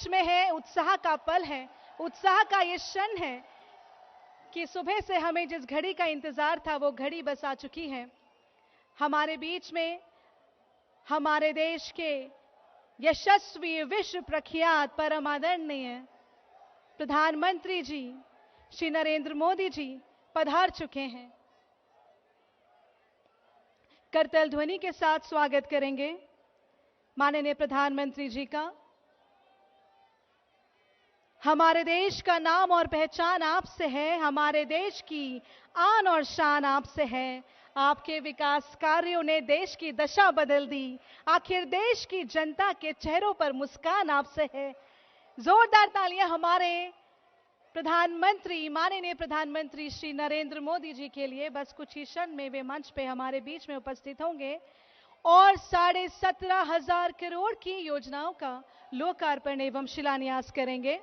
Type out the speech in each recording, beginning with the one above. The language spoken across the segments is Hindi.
बीच में है, उत्साह का पल है, उत्साह का ये क्षण है कि सुबह से हमें जिस घड़ी का इंतजार था वो घड़ी बस आ चुकी है। हमारे बीच में हमारे देश के यशस्वी, विश्व प्रख्यात, परम आदरणीय प्रधानमंत्री जी श्री नरेंद्र मोदी जी पधार चुके हैं। करतल ध्वनि के साथ स्वागत करेंगे माननीय प्रधानमंत्री जी का। हमारे देश का नाम और पहचान आपसे है, हमारे देश की आन और शान आपसे है। आपके विकास कार्यों ने देश की दशा बदल दी। आखिर देश की जनता के चेहरों पर मुस्कान आपसे है। जोरदार तालियां हमारे प्रधानमंत्री, माननीय प्रधानमंत्री श्री नरेंद्र मोदी जी के लिए। बस कुछ ही क्षण में वे मंच पे हमारे बीच में उपस्थित होंगे और 17,500 करोड़ की योजनाओं का लोकार्पण एवं शिलान्यास करेंगे।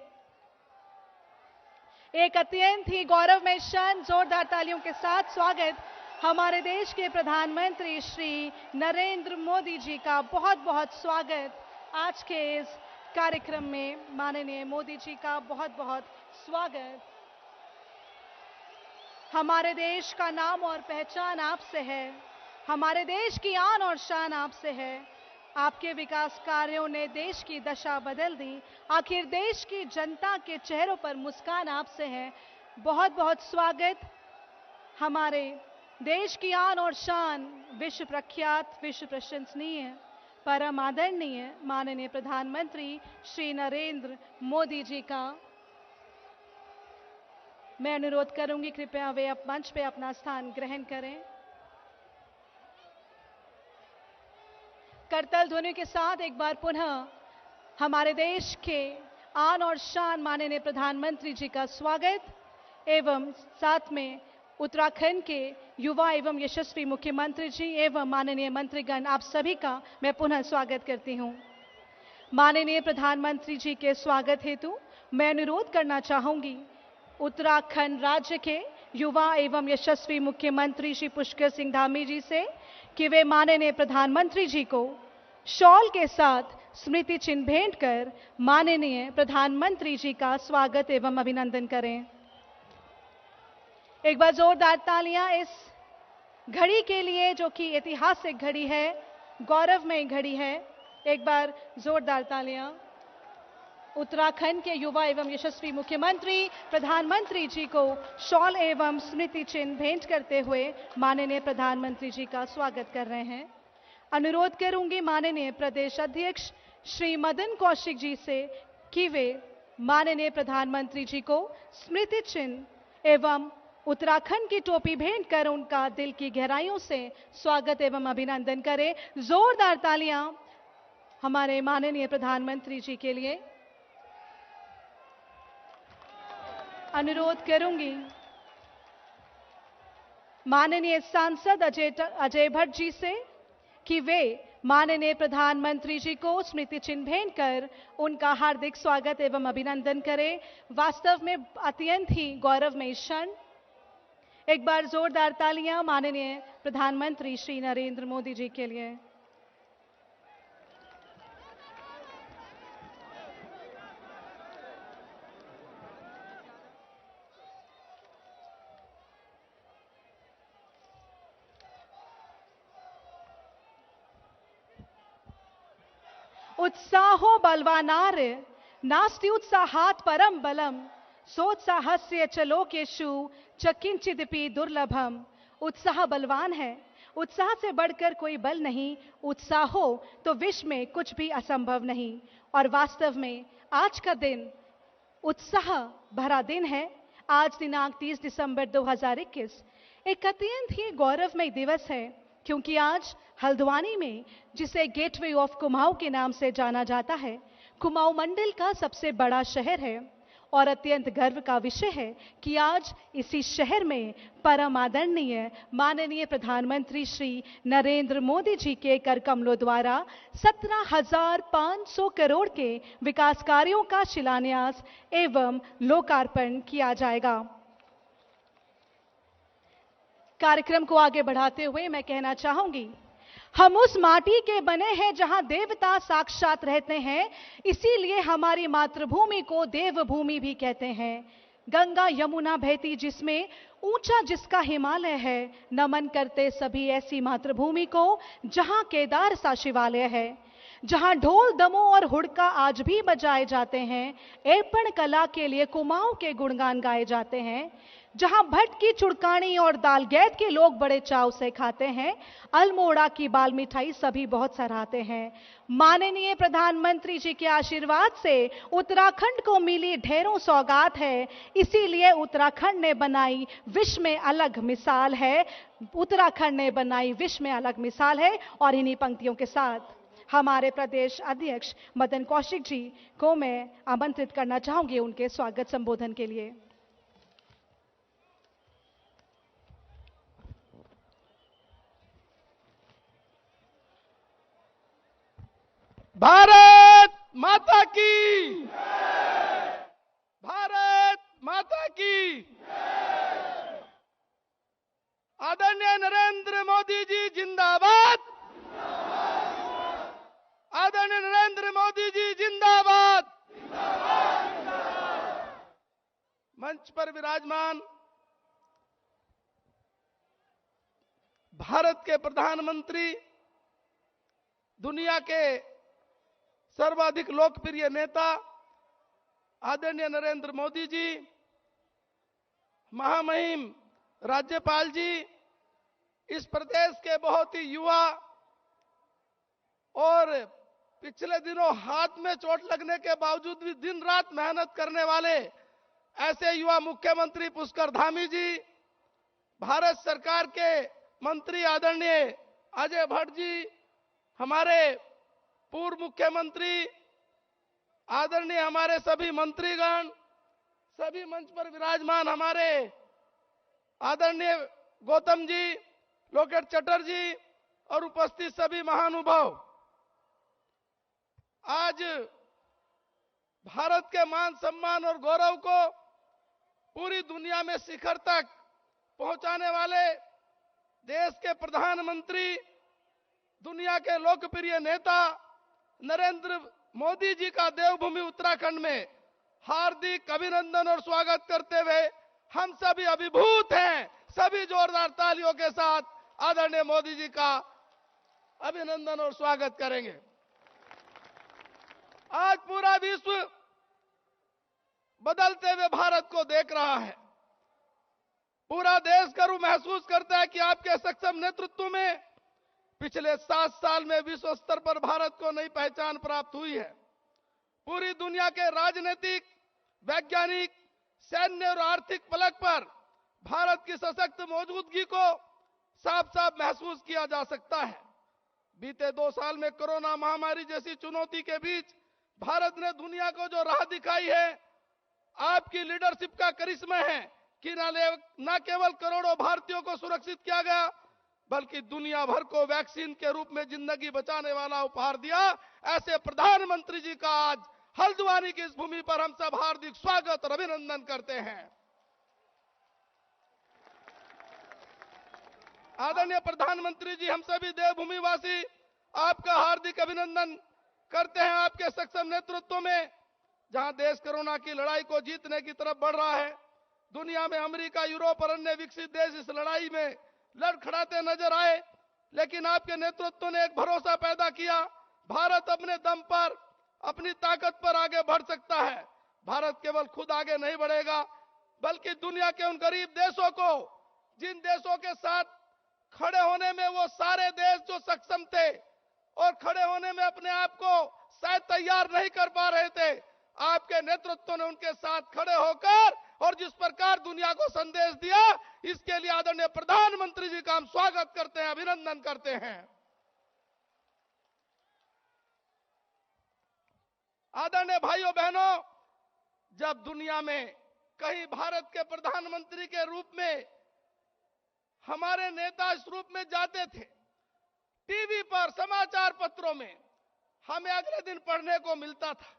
एक अत्यंत ही गौरवमय क्षण। जोरदार तालियों के साथ स्वागत हमारे देश के प्रधानमंत्री श्री नरेंद्र मोदी जी का। बहुत बहुत स्वागत आज के इस कार्यक्रम में। माननीय मोदी जी का बहुत बहुत स्वागत। हमारे देश का नाम और पहचान आपसे है, हमारे देश की आन और शान आपसे है। आपके विकास कार्यों ने देश की दशा बदल दी। आखिर देश की जनता के चेहरों पर मुस्कान आपसे है। बहुत बहुत स्वागत हमारे देश की आन और शान, विश्व प्रख्यात, विश्व प्रशंसनीय, परम आदरणीय माननीय प्रधानमंत्री श्री नरेंद्र मोदी जी का। मैं अनुरोध करूंगी कृपया वे अब मंच पे अपना स्थान ग्रहण करें। करतल ध्वनि के साथ एक बार पुनः हमारे देश के आन और शान माननीय प्रधानमंत्री जी का स्वागत एवं साथ में उत्तराखंड के युवा एवं यशस्वी मुख्यमंत्री जी एवं माननीय मंत्रीगण, आप सभी का मैं पुनः स्वागत करती हूं। माननीय प्रधानमंत्री जी के स्वागत हेतु मैं अनुरोध करना चाहूंगी उत्तराखंड राज्य के युवा एवं यशस्वी मुख्यमंत्री श्री पुष्कर सिंह धामी जी से कि वे माननीय प्रधानमंत्री जी को शॉल के साथ स्मृति चिन्ह भेंट कर माननीय प्रधानमंत्री जी का स्वागत एवं अभिनंदन करें। एक बार जोरदार तालियां इस घड़ी के लिए जो कि ऐतिहासिक घड़ी है, गौरवमय घड़ी है। एक बार जोरदार तालियां उत्तराखंड के युवा एवं यशस्वी मुख्यमंत्री प्रधानमंत्री जी को शॉल एवं स्मृति चिन्ह भेंट करते हुए माननीय प्रधानमंत्री जी का स्वागत कर रहे हैं। अनुरोध करूंगी माननीय प्रदेश अध्यक्ष श्री मदन कौशिक जी से कि वे माननीय प्रधानमंत्री जी को स्मृति चिन्ह एवं उत्तराखंड की टोपी भेंट कर उनका दिल की गहराइयों से स्वागत एवं अभिनंदन करें। जोरदार तालियां हमारे माननीय प्रधानमंत्री जी के लिए। अनुरोध करूंगी माननीय सांसद अजय भट्ट जी से कि वे माननीय प्रधानमंत्री जी को स्मृति चिन्ह भेंट कर उनका हार्दिक स्वागत एवं अभिनंदन करें। वास्तव में अत्यंत ही गौरवमय क्षण। एक बार जोरदार तालियां माननीय प्रधानमंत्री श्री नरेंद्र मोदी जी के लिए। उत्साहो बलवानार्य नास्ति उत्साहात् परम बलम सोत्साहस्य च लोकेषु च किंचिदपि दुर्लभम। उत्साह बलवान है, उत्साह से बढ़कर कोई बल नहीं। उत्साह हो तो विश्व में कुछ भी असंभव नहीं। और वास्तव में आज का दिन उत्साह भरा दिन है। आज दिनांक 30 दिसंबर 2021 एक अत्यंत ही गौरवमय दिवस है, क्योंकि आज हल्द्वानी में, जिसे गेटवे ऑफ कुमाऊं के नाम से जाना जाता है, कुमाऊं मंडल का सबसे बड़ा शहर है। और अत्यंत गर्व का विषय है कि आज इसी शहर में परम आदरणीय माननीय प्रधानमंत्री श्री नरेंद्र मोदी जी के कर कमलों द्वारा 17,500 करोड़ के विकास कार्यों का शिलान्यास एवं लोकार्पण किया जाएगा। कार्यक्रम को आगे बढ़ाते हुए मैं कहना चाहूंगी हम उस माटी के बने हैं जहां देवता साक्षात रहते हैं, इसीलिए हमारी मातृभूमि को देवभूमि भी कहते हैं। गंगा यमुना बहती जिसमें, ऊंचा जिसका हिमालय है, नमन करते सभी ऐसी मातृभूमि को जहां केदार सा शिवालय है, जहां ढोल दमों और हुड़का आज भी बजाए जाते हैं, एपण कला के लिए कुमाऊं के गुणगान गाए जाते हैं, जहां भट्ट की चुड़कानी और दाल गैद के लोग बड़े चाव से खाते हैं, अल्मोड़ा की बाल मिठाई सभी बहुत सराहते हैं। माननीय प्रधानमंत्री जी के आशीर्वाद से उत्तराखंड को मिली ढेरों सौगात है, इसीलिए उत्तराखंड ने बनाई विश्व में अलग मिसाल है। उत्तराखंड ने बनाई विश्व में अलग मिसाल है। और इन्हीं पंक्तियों के साथ हमारे प्रदेश अध्यक्ष मदन कौशिक जी को मैं आमंत्रित करना चाहूंगी उनके स्वागत संबोधन के लिए। भारत माता की, भारत माता की। आदरणीय नरेंद्र मोदी जी जिंदाबाद, आदरणीय नरेंद्र मोदी जी जिंदाबाद। मंच पर विराजमान भारत के प्रधानमंत्री, दुनिया के सर्वाधिक लोकप्रिय नेता आदरणीय नरेंद्र मोदी जी, महामहिम राज्यपाल जी, इस प्रदेश के बहुत ही युवा और पिछले दिनों हाथ में चोट लगने के बावजूद भी दिन रात मेहनत करने वाले ऐसे युवा मुख्यमंत्री पुष्कर धामी जी, भारत सरकार के मंत्री आदरणीय अजय भट्ट जी, हमारे पूर्व मुख्यमंत्री, आदरणीय हमारे सभी मंत्रीगण, सभी मंच पर विराजमान हमारे आदरणीय गौतम जी, लोकेट चटर्जी और उपस्थित सभी महानुभाव। आज भारत के मान सम्मान और गौरव को पूरी दुनिया में शिखर तक पहुंचाने वाले देश के प्रधानमंत्री, दुनिया के लोकप्रिय नेता नरेंद्र मोदी जी का देवभूमि उत्तराखंड में हार्दिक अभिनंदन और स्वागत करते हुए हम सभी अभिभूत हैं। सभी जोरदार तालियों के साथ आदरणीय मोदी जी का अभिनंदन और स्वागत करेंगे। आज पूरा विश्व बदलते हुए भारत को देख रहा है। पूरा देश गर्व महसूस करता है कि आपके सक्षम नेतृत्व में पिछले 7 साल में विश्व स्तर पर भारत को नई पहचान प्राप्त हुई है। पूरी दुनिया के राजनीतिक, वैज्ञानिक, सैन्य और आर्थिक पलक पर भारत की सशक्त मौजूदगी को साफ साफ महसूस किया जा सकता है। बीते 2 साल में कोरोना महामारी जैसी चुनौती के बीच भारत ने दुनिया को जो राह दिखाई है, आपकी लीडरशिप का करिश्मा है कि न केवल करोड़ों भारतीयों को सुरक्षित किया गया, बल्कि दुनिया भर को वैक्सीन के रूप में जिंदगी बचाने वाला उपहार दिया। ऐसे प्रधानमंत्री जी का आज हल्द्वानी की इस भूमि पर हम सब हार्दिक स्वागत और अभिनंदन करते हैं। आदरणीय प्रधानमंत्री जी, हम सभी देवभूमि वासी आपका हार्दिक अभिनंदन करते हैं आपके सक्षम नेतृत्व में। जहां देश कोरोना की लड़ाई को जीतने की तरफ बढ़ रहा है, दुनिया में अमेरिका, यूरोप और अन्य विकसित देश इस लड़ाई में लड़खड़ाते नजर आए, लेकिन आपके नेतृत्व ने एक भरोसा पैदा किया। भारत अपने दम पर, अपनी ताकत पर आगे बढ़ सकता है। भारत केवल खुद आगे नहीं बढ़ेगा, बल्कि दुनिया के उन गरीब देशों को, जिन देशों के साथ खड़े होने में वो सारे देश जो सक्षम थे और खड़े होने में अपने आप को शायद तैयार नहीं कर पा रहे थे, आपके नेतृत्व ने उनके साथ खड़े होकर और जिस प्रकार दुनिया को संदेश दिया, इसके लिए आदरणीय प्रधानमंत्री जी का हम स्वागत करते हैं, अभिनंदन करते हैं। आदरणीय भाइयों बहनों, जब दुनिया में कहीं भारत के प्रधानमंत्री के रूप में हमारे नेता इस रूप में जाते थे, टीवी पर, समाचार पत्रों में हमें अगले दिन पढ़ने को मिलता था,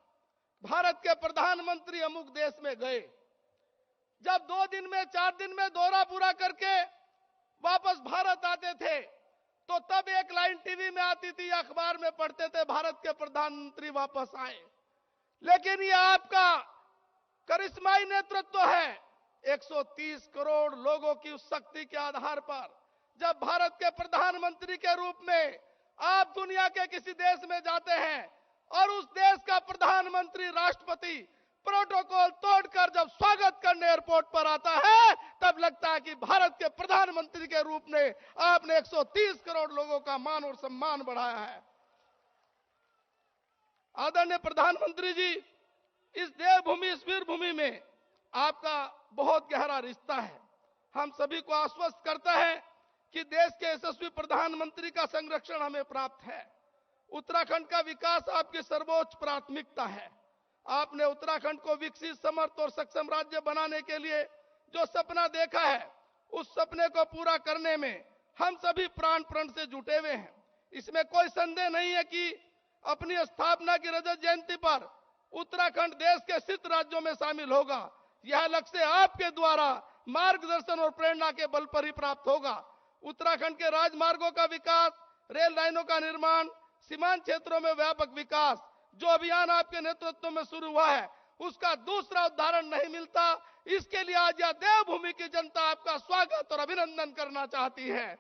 भारत के प्रधानमंत्री अमुक देश में गए। जब 2 दिन में, 4 दिन में दौरा पूरा करके वापस भारत आते थे, तो तब एक लाइन टीवी में आती थी, अखबार में पढ़ते थे, भारत के प्रधानमंत्री वापस आए। लेकिन ये आपका करिश्माई नेतृत्व है। 130 करोड़ लोगों की उस शक्ति के आधार पर जब भारत के प्रधानमंत्री के रूप में आप दुनिया के किसी देश में जाते हैं और उस देश का प्रधानमंत्री, राष्ट्रपति प्रोटोकॉल तोड़कर जब स्वागत करने एयरपोर्ट पर आता है, तब लगता है कि भारत के प्रधानमंत्री के रूप में आपने 130 करोड़ लोगों का मान और सम्मान बढ़ाया है। आदरणीय प्रधानमंत्री जी, इस देवभूमि, इस वीरभूमि में आपका बहुत गहरा रिश्ता है। हम सभी को आश्वस्त करता है कि देश के यशस्वी प्रधानमंत्री का संरक्षण हमें प्राप्त है। उत्तराखंड का विकास आपकी सर्वोच्च प्राथमिकता है। आपने उत्तराखंड को विकसित, समर्थ और सक्षम राज्य बनाने के लिए जो सपना देखा है, उस सपने को पूरा करने में हम सभी प्राण प्रण से जुटे हुए हैं। इसमें कोई संदेह नहीं है कि अपनी स्थापना की रजत जयंती पर उत्तराखंड देश के 7 राज्यों में शामिल होगा। यह लक्ष्य आपके द्वारा मार्गदर्शन और प्रेरणा के बल पर ही प्राप्त होगा। उत्तराखंड के राजमार्गों का विकास, रेल लाइनों का निर्माण, सीमांत क्षेत्रों में व्यापक विकास, जो अभियान आपके नेतृत्व में शुरू हुआ है, उसका दूसरा उदाहरण नहीं मिलता। इसके लिए आज यह देवभूमि की जनता आपका स्वागत और अभिनंदन करना चाहती है।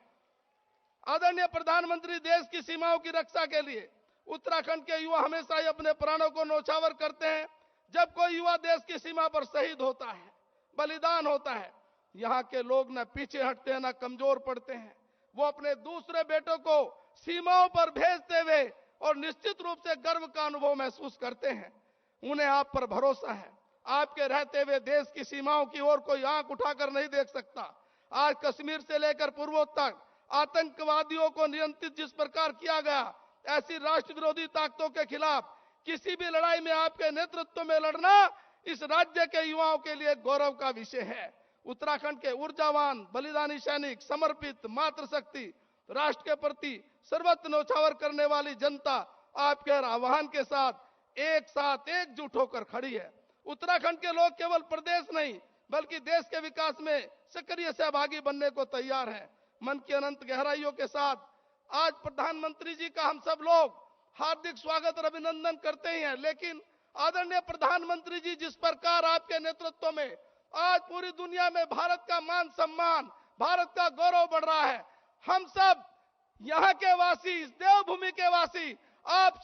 आदरणीय प्रधानमंत्री, देश की सीमाओं की रक्षा के लिए उत्तराखंड के युवा हमेशा ही अपने प्राणों को न्यौछावर करते हैं। जब कोई युवा देश की सीमा पर शहीद होता है, बलिदान होता है, यहाँ के लोग न पीछे हटते हैं, न कमजोर पड़ते हैं। वो अपने दूसरे बेटों को सीमाओं पर भेजते हुए और निश्चित रूप से गर्व का अनुभव महसूस करते हैं। उन्हें आप पर भरोसा है। आपके रहते हुए देश की सीमाओं की ओर कोई आंख उठाकर नहीं देख सकता। आज कश्मीर से लेकर पूर्वोत्तर तक आतंकवादियों को नियंत्रित जिस प्रकार किया गया, ऐसी राष्ट्र विरोधी ताकतों के खिलाफ किसी भी लड़ाई में आपके नेतृत्व में लड़ना इस राज्य के युवाओं के लिए गौरव का विषय है। उत्तराखंड के ऊर्जावान, बलिदानी सैनिक, समर्पित, मातृशक्ति, राष्ट्र के प्रति सर्वत्र न्यौछावर करने वाली जनता आपके आह्वान के साथ एकजुट होकर खड़ी है। उत्तराखंड के लोग केवल प्रदेश नहीं बल्कि देश के विकास में सक्रिय सहभागी बनने को तैयार हैं। मन की अनंत गहराइयों के साथ आज प्रधानमंत्री जी का हम सब लोग हार्दिक स्वागत और अभिनंदन करते ही हैं। लेकिन आदरणीय प्रधानमंत्री जी, जिस प्रकार आपके नेतृत्व में आज पूरी दुनिया में भारत का मान सम्मान, भारत का गौरव बढ़ रहा है, हम सब यहाँ के वासी, इस देवभूमि के वासी, आप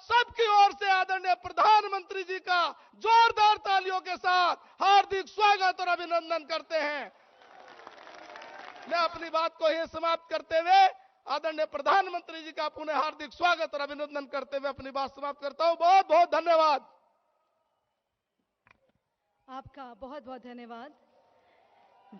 सबकी ओर से आदरणीय प्रधानमंत्री जी का जोरदार तालियों के साथ हार्दिक स्वागत और अभिनंदन करते हैं। मैं अपनी बात को यही समाप्त करते हुए आदरणीय प्रधानमंत्री जी का पुनः हार्दिक स्वागत और अभिनंदन करते हुए अपनी बात समाप्त करता हूं। बहुत बहुत धन्यवाद। आपका बहुत बहुत धन्यवाद।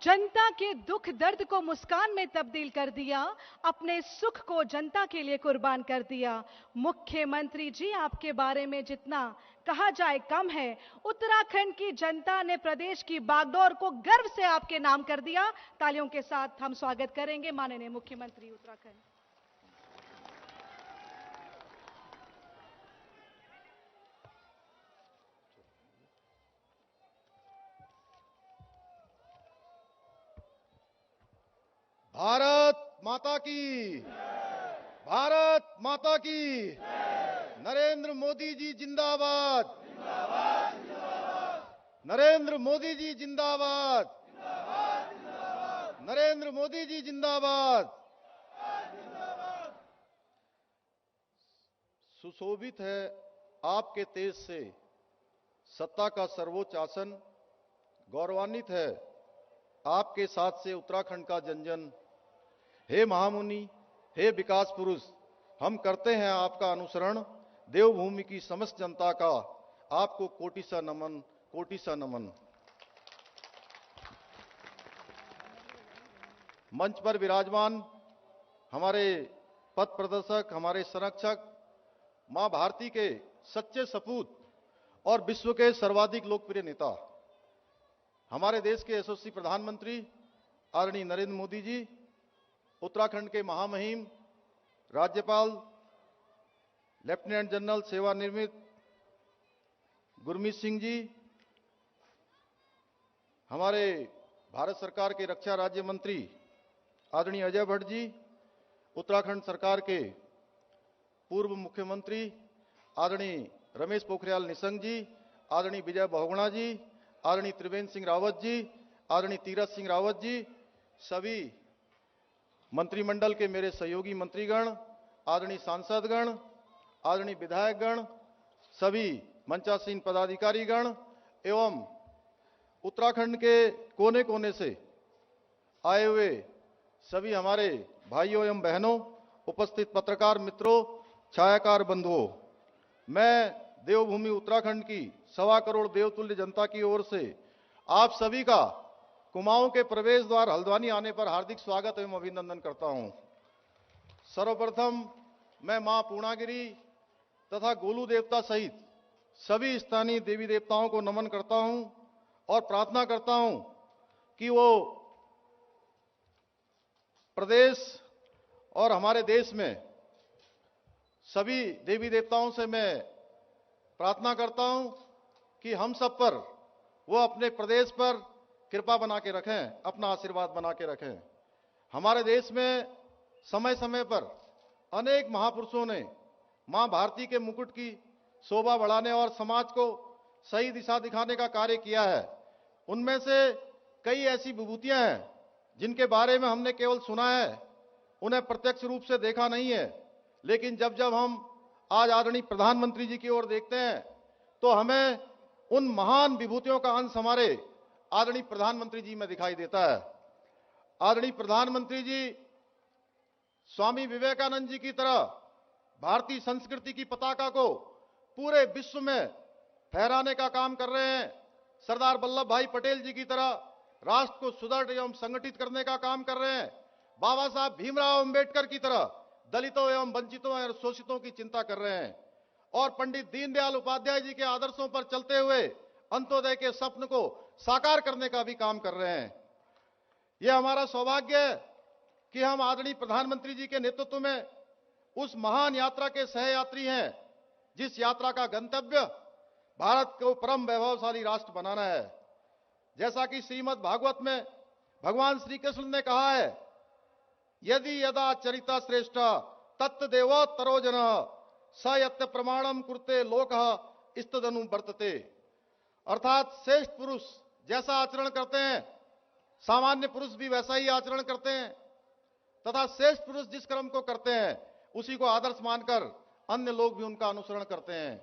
जनता के दुख दर्द को मुस्कान में तब्दील कर दिया, अपने सुख को जनता के लिए कुर्बान कर दिया। मुख्यमंत्री जी, आपके बारे में जितना कहा जाए कम है। उत्तराखंड की जनता ने प्रदेश की बागडोर को गर्व से आपके नाम कर दिया। तालियों के साथ हम स्वागत करेंगे माननीय मुख्यमंत्री उत्तराखंड। भारत माता की, भारत माता की। नरेंद्र मोदी जी जिंदाबाद, नरेंद्र मोदी जी जिंदाबाद, नरेंद्र मोदी जी जिंदाबाद। सुशोभित है आपके तेज से सत्ता का सर्वोच्च आसन, गौरवान्वित है आपके साथ से उत्तराखंड का जन जन। हे महामुनि, हे विकास पुरुष, हम करते हैं आपका अनुसरण। देवभूमि की समस्त जनता का आपको कोटि सा नमन, कोटि सा नमन। मंच पर विराजमान हमारे पथ प्रदर्शक, हमारे संरक्षक, मां भारती के सच्चे सपूत और विश्व के सर्वाधिक लोकप्रिय नेता, हमारे देश के यशस्वी प्रधानमंत्री आदरणीय नरेंद्र मोदी जी, उत्तराखंड के महामहिम राज्यपाल लेफ्टिनेंट जनरल सेवानिवृत्त गुरमीत सिंह जी, हमारे भारत सरकार के रक्षा राज्य मंत्री आदरणीय अजय भट्ट जी, उत्तराखंड सरकार के पूर्व मुख्यमंत्री आदरणीय रमेश पोखरियाल निशंक जी, आदरणीय विजय बहुगुणा जी, आदरणीय त्रिवेंद्र सिंह रावत जी, आदरणीय तीरथ सिंह रावत जी, सभी मंत्रिमंडल के मेरे सहयोगी मंत्रीगण, आदरणीय सांसदगण, आदरणीय विधायकगण, सभी मंचासीन पदाधिकारीगण एवं उत्तराखंड के कोने कोने से आए हुए सभी हमारे भाइयों एवं बहनों, उपस्थित पत्रकार मित्रों, छायाकार बंधुओं, मैं देवभूमि उत्तराखंड की 1.25 करोड़ देवतुल्य जनता की ओर से आप सभी का कुमाऊं के प्रवेश द्वार हल्द्वानी आने पर हार्दिक स्वागत एवं अभिनंदन करता हूं। सर्वप्रथम मैं मां पूर्णागिरी तथा गोलू देवता सहित सभी स्थानीय देवी देवताओं को नमन करता हूं और प्रार्थना करता हूं कि वो प्रदेश और हमारे देश में सभी देवी देवताओं से मैं प्रार्थना करता हूं कि हम सब पर वो अपने प्रदेश पर कृपा बना के रखें, अपना आशीर्वाद बना के रखें। हमारे देश में समय समय पर अनेक महापुरुषों ने मां भारती के मुकुट की शोभा बढ़ाने और समाज को सही दिशा दिखाने का कार्य किया है। उनमें से कई ऐसी विभूतियां हैं जिनके बारे में हमने केवल सुना है, उन्हें प्रत्यक्ष रूप से देखा नहीं है। लेकिन जब जब हम आज आदरणीय प्रधानमंत्री जी की ओर देखते हैं तो हमें उन महान विभूतियों का अंश हमारे आदरणीय प्रधानमंत्री जी में दिखाई देता है। आदरणीय प्रधानमंत्री जी स्वामी विवेकानंद जी की तरह भारतीय संस्कृति की पताका को पूरे विश्व में फहराने का काम कर रहे हैं। सरदार वल्लभ भाई पटेल जी की तरह राष्ट्र को सुदृढ़ एवं संगठित करने का काम कर रहे हैं। बाबा साहब भीमराव अंबेडकर की तरह दलितों एवं वंचितों और शोषितों की चिंता कर रहे हैं और पंडित दीनदयाल उपाध्याय जी के आदर्शों पर चलते हुए अंत्योदय के स्वप्न को साकार करने का भी काम कर रहे हैं। यह हमारा सौभाग्य है कि हम आदरणीय प्रधानमंत्री जी के नेतृत्व में उस महान यात्रा के सहयात्री हैं जिस यात्रा का गंतव्य भारत को परम वैभवशाली राष्ट्र बनाना है। जैसा कि श्रीमद् भागवत में भगवान श्री कृष्ण ने कहा है, यदि यदा चरिता श्रेष्ठ तत्देवोत्तरो जन स यत्त प्रमाणम कुरुते लोकः इस्तदनु वर्तते। अर्थात श्रेष्ठ पुरुष जैसा आचरण करते हैं, सामान्य पुरुष भी वैसा ही आचरण करते हैं तथा श्रेष्ठ पुरुष जिस कर्म को करते हैं उसी को आदर्श मानकर अन्य लोग भी उनका अनुसरण करते हैं।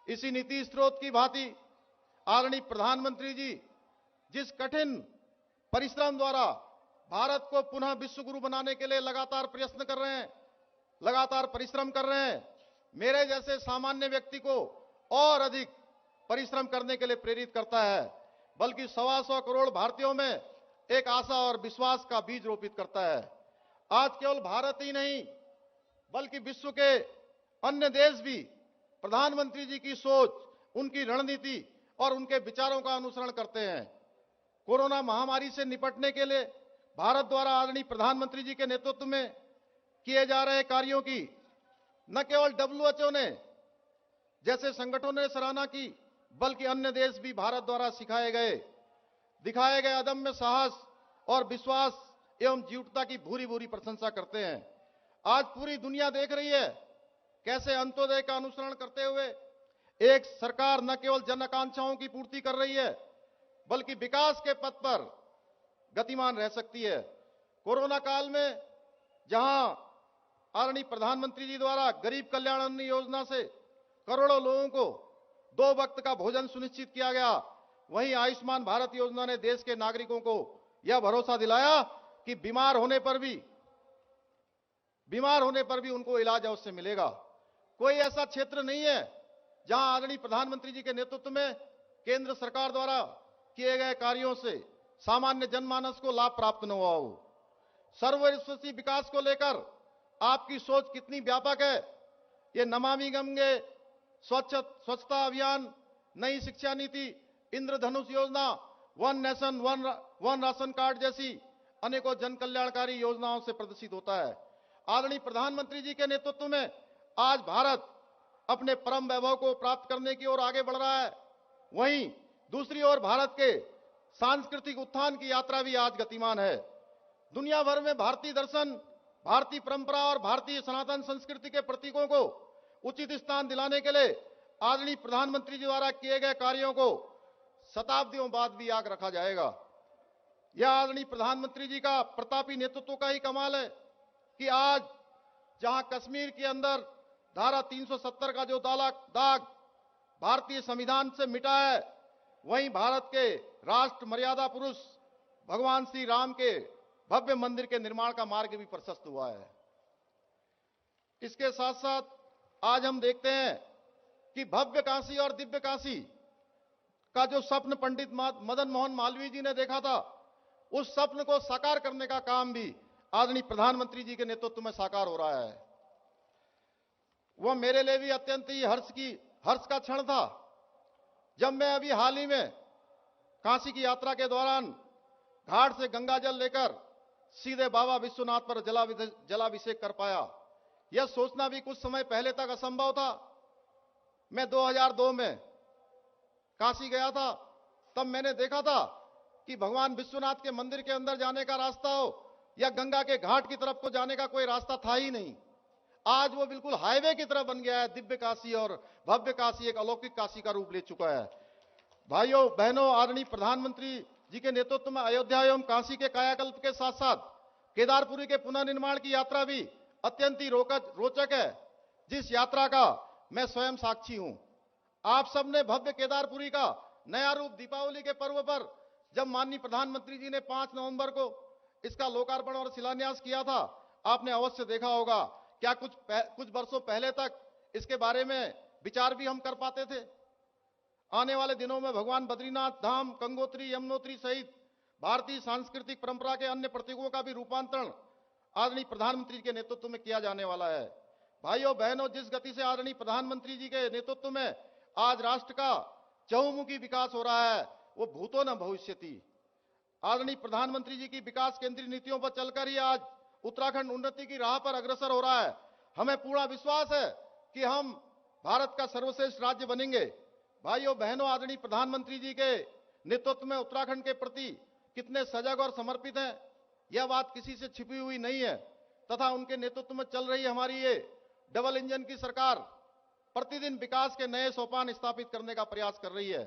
इसी नीति स्रोत की भांति आदरणीय प्रधानमंत्री जी जिस कठिन परिश्रम द्वारा भारत को पुनः विश्व गुरु बनाने के लिए लगातार प्रयत्न कर रहे हैं, लगातार परिश्रम कर रहे हैं, मेरे जैसे सामान्य व्यक्ति को और अधिक परिश्रम करने के लिए प्रेरित करता है, बल्कि 125 करोड़ भारतीयों में एक आशा और विश्वास का बीज रोपित करता है। आज केवल भारत ही नहीं बल्कि विश्व के अन्य देश भी प्रधानमंत्री जी की सोच, उनकी रणनीति और उनके विचारों का अनुसरण करते हैं। कोरोना महामारी से निपटने के लिए भारत द्वारा आदरणीय प्रधानमंत्री जी के नेतृत्व में किए जा रहे कार्यों की न केवल WHO ने जैसे संगठनों ने सराहना की, बल्कि अन्य देश भी भारत द्वारा दिखाए गए अदम्य साहस और विश्वास एवं जीवटता की भूरी भूरी प्रशंसा करते हैं। आज पूरी दुनिया देख रही है कैसे अंत्योदय का अनुसरण करते हुए एक सरकार न केवल जन आकांक्षाओं की पूर्ति कर रही है बल्कि विकास के पथ पर गतिमान रह सकती है। कोरोना काल में जहां आदरणीय प्रधानमंत्री जी द्वारा गरीब कल्याण अन्न योजना से करोड़ों लोगों को 2 वक्त का भोजन सुनिश्चित किया गया, वहीं आयुष्मान भारत योजना ने देश के नागरिकों को यह भरोसा दिलाया कि बीमार होने पर भी उनको इलाज अवश्य मिलेगा। कोई ऐसा क्षेत्र नहीं है जहां आदरणीय प्रधानमंत्री जी के नेतृत्व में केंद्र सरकार द्वारा किए गए कार्यों से सामान्य जनमानस को लाभ प्राप्त न हुआ हो। सर्वस्पर्शी विकास को लेकर आपकी सोच कितनी व्यापक है। ये नमामि गंगे, स्वच्छता अभियान, नई शिक्षा नीति, इंद्रधनुष योजना, one nation one ration card जैसी अनेकों जन कल्याणकारी योजनाओं से प्रदर्शित होता है। आदरणीय प्रधानमंत्री जी के नेतृत्व में आज भारत अपने परम वैभव को प्राप्त करने की ओर आगे बढ़ रहा है। वहीं दूसरी ओर भारत के सांस्कृतिक उत्थान की यात्रा भी आज गतिमान है। दुनिया भर में भारतीय दर्शन भारतीय परंपरा और भारतीय सनातन संस्कृति के प्रतीकों को उचित स्थान दिलाने के लिए आदरणीय प्रधानमंत्री जी द्वारा किए गए कार्यों को शताब्दियों बाद भी याद रखा जाएगा। यह आदरणीय प्रधानमंत्री जी का प्रतापी नेतृत्व का ही कमाल है कि आज जहां कश्मीर के अंदर धारा 370 का जो दाग भारतीय संविधान से मिटा है, वहीं भारत के राष्ट्र मर्यादा पुरुष भगवान श्री राम के भव्य मंदिर के निर्माण का मार्ग भी प्रशस्त हुआ है। इसके साथ साथ आज हम देखते हैं कि भव्य काशी और दिव्य काशी का जो स्वप्न पंडित मदन मोहन मालवीय जी ने देखा था, उस स्वप्न को साकार करने का काम भी आदरणीय प्रधानमंत्री जी के नेतृत्व में साकार हो रहा है। वह मेरे लिए भी अत्यंत ही हर्ष का क्षण था जब मैं अभी हाल ही में काशी की यात्रा के दौरान घाट से गंगा जल लेकर सीधे बाबा विश्वनाथ पर जलाभिषेक कर पाया। यह सोचना भी कुछ समय पहले तक असंभव था। मैं 2002 में काशी गया था, तब मैंने देखा था कि भगवान विश्वनाथ के मंदिर के अंदर जाने का रास्ता हो या गंगा के घाट की तरफ को जाने का कोई रास्ता था ही नहीं। आज वो बिल्कुल हाईवे की तरह बन गया है। दिव्य काशी और भव्य काशी एक अलौकिक काशी का रूप ले चुका है। भाइयों बहनों, आदरणीय प्रधानमंत्री जी के नेतृत्व में अयोध्या एवं काशी के कायाकल्प के साथ साथ केदारपुरी के पुनर्निर्माण की यात्रा भी अत्यंत ही रोचक है, जिस यात्रा का मैं स्वयं साक्षी हूं। आप सबने भव्य केदारपुरी का नया रूप दीपावली के पर्व पर जब माननीय प्रधानमंत्री जी ने 5 नवंबर को इसका लोकार्पण और शिलान्यास किया था, आपने अवश्य देखा होगा। क्या कुछ वर्षों पहले तक इसके बारे में विचार भी हम कर पाते थे? आने वाले दिनों में भगवान बद्रीनाथ धाम, गंगोत्री, यमुनोत्री सहित भारतीय सांस्कृतिक परंपरा के अन्य प्रतीकों का भी रूपांतरण आदरणीय प्रधानमंत्री के नेतृत्व में किया जाने वाला है। भाइयों बहनों, जिस गति से आदरणीय प्रधानमंत्री जी के नेतृत्व में आज राष्ट्र का चहुमुखी विकास हो रहा है, वो भूतो न भविष्यति। आदरणीय प्रधानमंत्री जी की विकास केंद्रीय नीतियों पर चलकर ही आज उत्तराखंड उन्नति की राह पर अग्रसर हो रहा है। हमें पूरा विश्वास है कि हम भारत का सर्वश्रेष्ठ राज्य बनेंगे। भाइयों बहनों, आदरणीय प्रधानमंत्री जी के नेतृत्व में उत्तराखंड के प्रति कितने सजग और समर्पित हैं, यह बात किसी से छिपी हुई नहीं है। तथा उनके नेतृत्व में चल रही हमारी ये डबल इंजन की सरकार प्रतिदिन विकास के नए सोपान स्थापित करने का प्रयास कर रही है।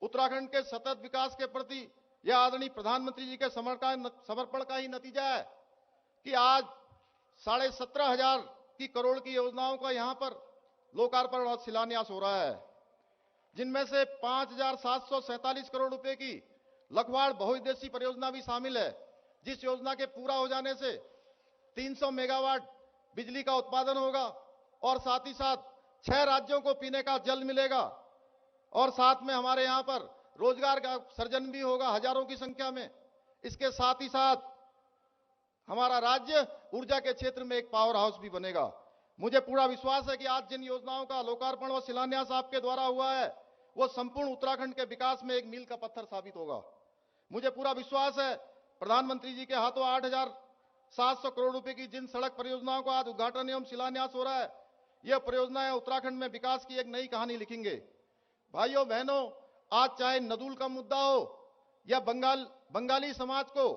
उत्तराखंड के सतत विकास के प्रति यह आदरणीय प्रधानमंत्री जी के समर्पण का ही नतीजा है कि आज 17,500 करोड़ की योजनाओं का यहां पर लोकार्पण और शिलान्यास हो रहा है, जिनमें से 5,747 करोड़ रुपए की लखवाड़ बहुउद्देशीय परियोजना भी शामिल है, जिस योजना के पूरा हो जाने से 300 मेगावाट बिजली का उत्पादन होगा और साथ ही साथ 6 राज्यों को पीने का जल मिलेगा और साथ में हमारे यहां पर रोजगार का सृजन भी होगा हजारों की संख्या में। इसके साथ ही साथ हमारा राज्य ऊर्जा के क्षेत्र में एक पावर हाउस भी बनेगा। मुझे पूरा विश्वास है कि आज जिन योजनाओं का लोकार्पण और शिलान्यास आपके द्वारा हुआ है, वो संपूर्ण उत्तराखंड के विकास में एक मील का पत्थर साबित होगा। मुझे पूरा विश्वास है प्रधानमंत्री जी के हाथों 8,700 करोड़ रुपए की जिन सड़क परियोजनाओं का आज उद्घाटन एवं शिलान्यास हो रहा है, यह परियोजनाएं उत्तराखंड में विकास की एक नई कहानी लिखेंगे। भाइयों बहनों, आज चाहे नदुल का मुद्दा हो या बंगाली समाज को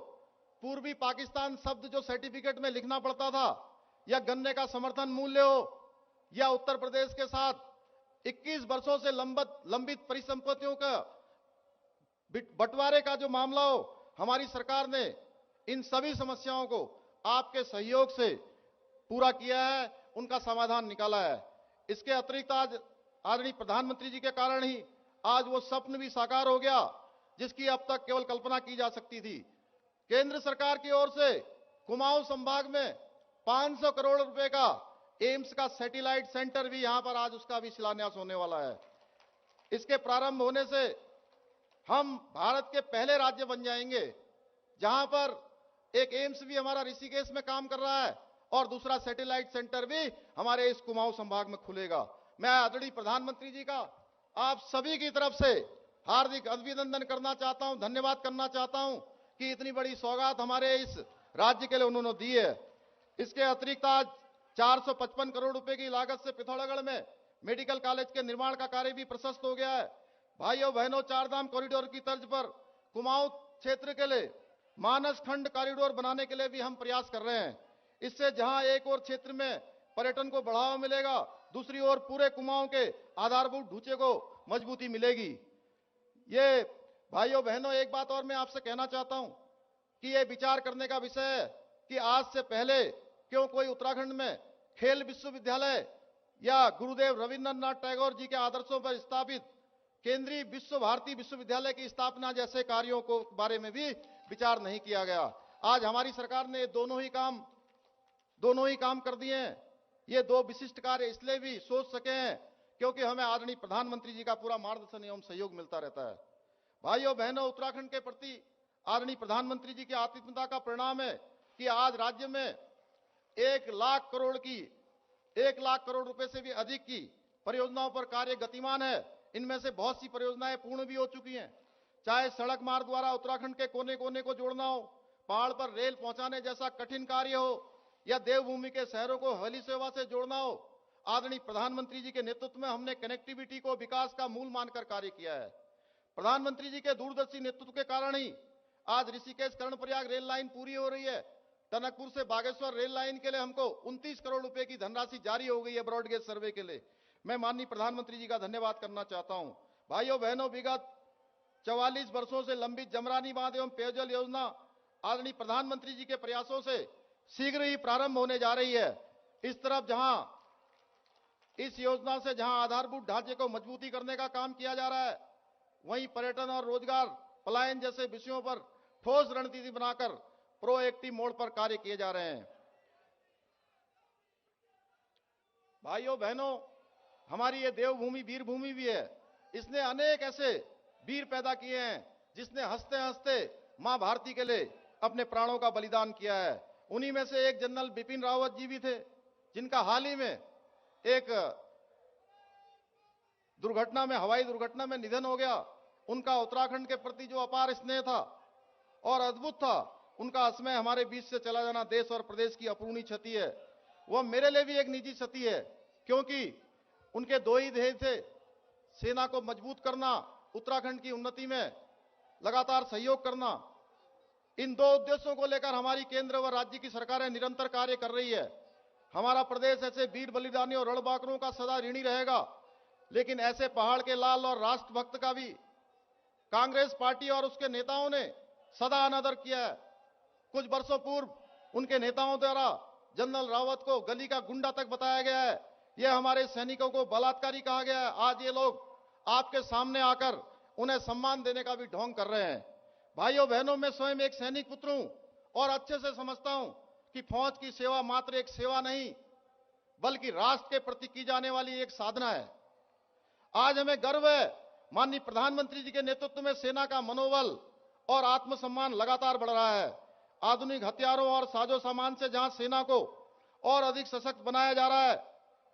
पूर्वी पाकिस्तान शब्द जो सर्टिफिकेट में लिखना पड़ता था, या गन्ने का समर्थन मूल्य हो, या उत्तर प्रदेश के साथ 21 वर्षों से लंबित परिसंपत्तियों का बंटवारे का जो मामला हो, हमारी सरकार ने इन सभी समस्याओं को आपके सहयोग से पूरा किया है, उनका समाधान निकाला है। इसके अतिरिक्त आज आदरणीय प्रधानमंत्री जी के कारण ही आज वो स्वप्न भी साकार हो गया जिसकी अब तक केवल कल्पना की जा सकती थी। केंद्र सरकार की ओर से कुमाऊं संभाग में 500 करोड़ रुपए का एम्स का सैटेलाइट सेंटर भी यहां पर आज उसका भी शिलान्यास होने वाला है। इसके प्रारंभ होने से हम भारत के पहले राज्य बन जाएंगे जहां पर एक एम्स भी हमारा ऋषिकेश में काम कर रहा है और दूसरा सैटेलाइट सेंटर भी हमारे इस कुमाऊं संभाग में खुलेगा। मैं आदरणीय प्रधानमंत्री जी का आप सभी की तरफ से हार्दिक अभिनंदन करना चाहता हूं, धन्यवाद करना चाहता हूं कि इतनी बड़ी सौगात हमारे इस राज्य के लिए उन्होंने दी है। इसके अतिरिक्त आज 455 करोड़ रुपए की लागत से पिथौरागढ़ में मेडिकल कॉलेज के निर्माण का कार्य भी प्रशस्त हो गया है। भाइयों बहनों, चारधाम कॉरिडोर की तर्ज पर कुमाऊं क्षेत्र के लिए मानस खंड कॉरिडोर बनाने के लिए भी हम प्रयास कर रहे हैं। इससे जहां एक और क्षेत्र में पर्यटन को बढ़ावा मिलेगा, दूसरी ओर पूरे कुमाऊं के आधारभूत ढांचे को मजबूती मिलेगी। ये भाइयों बहनों, एक बात और मैं आपसे कहना चाहता हूं कि ये विचार करने का विषय है कि आज से पहले क्यों कोई उत्तराखंड में खेल विश्वविद्यालय या गुरुदेव रविंद्रनाथ टैगोर जी के आदर्शों पर स्थापित केंद्रीय विश्व भारती विश्वविद्यालय की स्थापना जैसे कार्यों को बारे में भी विचार नहीं किया गया। आज हमारी सरकार ने दोनों ही काम कर दिए हैं। ये दो विशिष्ट कार्य इसलिए भी सोच सके हैं क्योंकि हमें आदरणीय प्रधानमंत्री जी का पूरा मार्गदर्शन एवं सहयोग मिलता रहता है। भाइयों बहनों, उत्तराखंड के प्रति आदरणीय प्रधानमंत्री जी की आतिथ्यता का परिणाम है कि आज राज्य में 1,00,000 करोड़ रुपए से भी अधिक की परियोजनाओं पर कार्य गतिमान है। इनमें से बहुत सी परियोजनाएं पूर्ण भी हो चुकी हैं। चाहे सड़क मार्ग द्वारा उत्तराखंड के कोने कोने को जोड़ना हो, पहाड़ पर रेल पहुंचाने जैसा कठिन कार्य हो, या देवभूमि के शहरों को हवाई सेवा से जोड़ना हो, आदरणीय प्रधानमंत्री जी के नेतृत्व में हमने कनेक्टिविटी को विकास का मूल मानकर कार्य किया है। प्रधानमंत्री जी के दूरदर्शी नेतृत्व के कारण ही आज ऋषिकेश कर्णप्रयाग रेल लाइन पूरी हो रही है। टनकपुर से बागेश्वर रेल लाइन के लिए हमको 29 करोड़ रुपए की धनराशि जारी हो गई है ब्रॉडगेज सर्वे के लिए। मैं माननीय प्रधानमंत्री जी का धन्यवाद करना चाहता हूं। भाइयों बहनों, विगत 44 वर्षों से लंबित जमरानी बांध एवं पेयजल योजना आदरणीय प्रधानमंत्री जी के प्रयासों से शीघ्र ही प्रारंभ होने जा रही है। इस योजना से जहां आधारभूत ढांचे को मजबूती करने का काम किया जा रहा है, वहीं पर्यटन और रोजगार पलायन जैसे विषयों पर ठोस रणनीति बनाकर प्रोएक्टिव मोड पर कार्य किए जा रहे हैं। भाइयों बहनों, हमारी ये देवभूमि वीर भूमि भी है। इसने अनेक ऐसे वीर पैदा किए हैं जिसने हंसते हंसते मां भारती के लिए अपने प्राणों का बलिदान किया है। उन्हीं में से एक जनरल बिपिन रावत जी भी थे, जिनका हाल ही में एक दुर्घटना में, हवाई दुर्घटना में निधन हो गया। उनका उत्तराखंड के प्रति जो अपार स्नेह था और अद्भुत था, उनका असमय हमारे बीच से चला जाना देश और प्रदेश की अपूर्णीय क्षति है। वह मेरे लिए भी एक निजी क्षति है, क्योंकि उनके दो ही ध्येय थे, सेना को मजबूत करना, उत्तराखंड की उन्नति में लगातार सहयोग करना। इन दो उद्देश्यों को लेकर हमारी केंद्र व राज्य की सरकारें निरंतर कार्य कर रही है। हमारा प्रदेश ऐसे वीर बलिदानियों और रणबांकुरों का सदा ऋणी रहेगा। लेकिन ऐसे पहाड़ के लाल और राष्ट्रभक्त का भी कांग्रेस पार्टी और उसके नेताओं ने सदा अनादर किया है। कुछ वर्षों पूर्व उनके नेताओं द्वारा जनरल रावत को गली का गुंडा तक बताया गया है। यह हमारे सैनिकों को बलात्कारी कहा गया है। आज ये लोग आपके सामने आकर उन्हें सम्मान देने का भी ढोंग कर रहे हैं। भाइयों बहनों, मैं स्वयं एक सैनिक पुत्र हूं और अच्छे से समझता हूं कि फौज की सेवा मात्र एक सेवा नहीं, बल्कि राष्ट्र के प्रति की जाने वाली एक साधना है। आज हमें गर्व है, माननीय प्रधानमंत्री जी के नेतृत्व में सेना का मनोबल और आत्मसम्मान लगातार बढ़ रहा है। आधुनिक हथियारों और साजो सामान से जहां सेना को और अधिक सशक्त बनाया जा रहा है,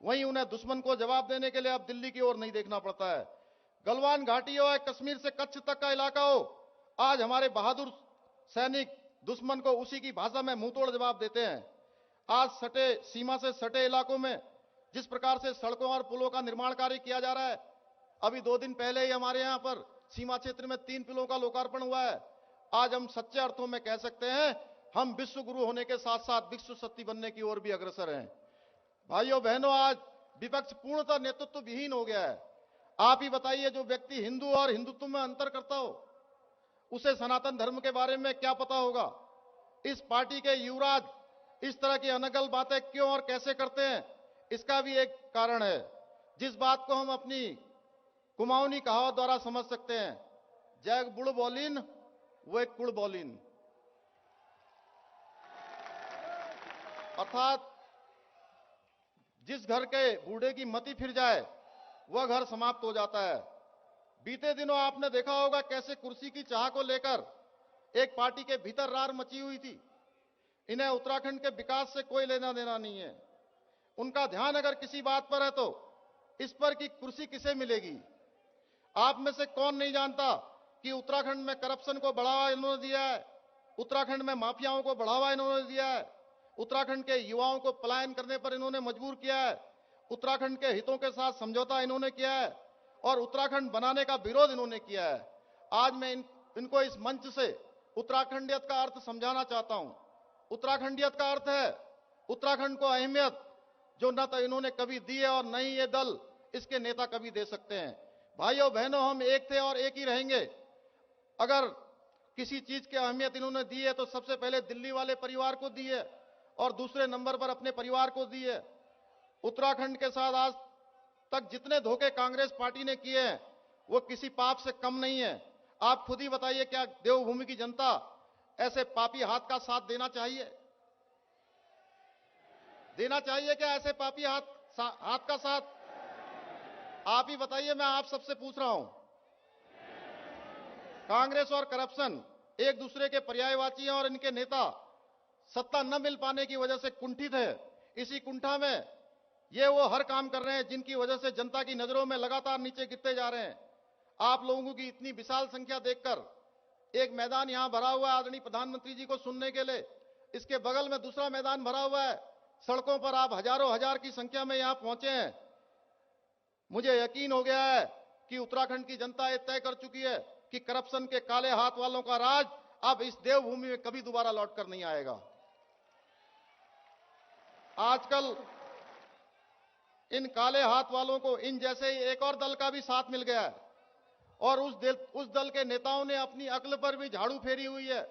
वहीं उन्हें दुश्मन को जवाब देने के लिए अब दिल्ली की ओर नहीं देखना पड़ता है। गलवान घाटी हो या कश्मीर से कच्छ तक का इलाका हो, आज हमारे बहादुर सैनिक दुश्मन को उसी की भाषा में मुंहतोड़ जवाब देते हैं। आज सीमा से सटे इलाकों में जिस प्रकार से सड़कों और पुलों का निर्माण कार्य किया जा रहा है, अभी 2 दिन पहले ही हमारे यहां पर सीमा क्षेत्र में 3 पुलों का लोकार्पण हुआ है। आज हम सच्चे अर्थों में कह सकते हैं, हम विश्व गुरु होने के साथ साथ विश्व शक्ति बनने की ओर भी अग्रसर हैं। भाइयों बहनों, आज विपक्ष पूर्णतः नेतृत्व विहीन हो गया है। आप ही बताइए, जो व्यक्ति हिंदू और हिंदुत्व में अंतर करता हो, उसे सनातन धर्म के बारे में क्या पता होगा। इस पार्टी के युवराज इस तरह की अनगल बातें क्यों और कैसे करते हैं, इसका भी एक कारण है, जिस बात को हम अपनी कुमाऊनी कहावत द्वारा समझ सकते हैं, जैग बुड़ बोलिन वो एक कुड़ बोलिन। अर्थात जिस घर के बूढ़े की मति फिर जाए वह घर समाप्त हो जाता है। बीते दिनों आपने देखा होगा कैसे कुर्सी की चाह को लेकर एक पार्टी के भीतर रार मची हुई थी। इन्हें उत्तराखंड के विकास से कोई लेना देना नहीं है। उनका ध्यान अगर किसी बात पर है तो इस पर कि कुर्सी किसे मिलेगी। आप में से कौन नहीं जानता कि उत्तराखंड में करप्शन को बढ़ावा इन्होंने दिया है, उत्तराखंड में माफियाओं को बढ़ावा इन्होंने दिया है, उत्तराखंड के युवाओं को पलायन करने पर इन्होंने मजबूर किया है, उत्तराखंड के हितों के साथ समझौता इन्होंने किया है और उत्तराखंड बनाने का विरोध इन्होंने किया है। आज मैं इनको इस मंच से उत्तराखंडियत का अर्थ समझाना चाहता हूं। उत्तराखंडियत का अर्थ है उत्तराखंड को अहमियत जो न तो इन्होंने कभी दी है और न ही ये दल इसके नेता कभी दे सकते हैं। भाइयों बहनों, हम एक थे और एक ही रहेंगे। अगर किसी चीज की अहमियत इन्होंने दी है तो सबसे पहले दिल्ली वाले परिवार को दी है और दूसरे नंबर पर अपने परिवार को दी है। उत्तराखंड के साथ आज तक जितने धोखे कांग्रेस पार्टी ने किए हैं वो किसी पाप से कम नहीं है। आप खुद ही बताइए, क्या देवभूमि की जनता ऐसे पापी हाथ का साथ देना चाहिए? देना चाहिए क्या ऐसे पापी हाथ का साथ? आप ही बताइए, मैं आप सबसे पूछ रहा हूं। कांग्रेस और करप्शन एक दूसरे के पर्यायवाची हैं और इनके नेता सत्ता न मिल पाने की वजह से कुंठित है। इसी कुंठा में ये वो हर काम कर रहे हैं जिनकी वजह से जनता की नजरों में लगातार नीचे गिरते जा रहे हैं। आप लोगों की इतनी विशाल संख्या देखकर एक मैदान यहां भरा हुआ है आदरणीय प्रधानमंत्री जी को सुनने के लिए, इसके बगल में दूसरा मैदान भरा हुआ है। सड़कों पर आप हजारों हजार की संख्या में यहां पहुंचे हैं। मुझे यकीन हो गया है कि उत्तराखंड की जनता ये तय कर चुकी है कि करप्शन के काले हाथ वालों का राज अब इस देवभूमि में कभी दोबारा लौटकर नहीं आएगा। आजकल इन काले हाथ वालों को इन जैसे ही एक और दल का भी साथ मिल गया है और उस दल के नेताओं ने अपनी अक्ल पर भी झाड़ू फेरी हुई है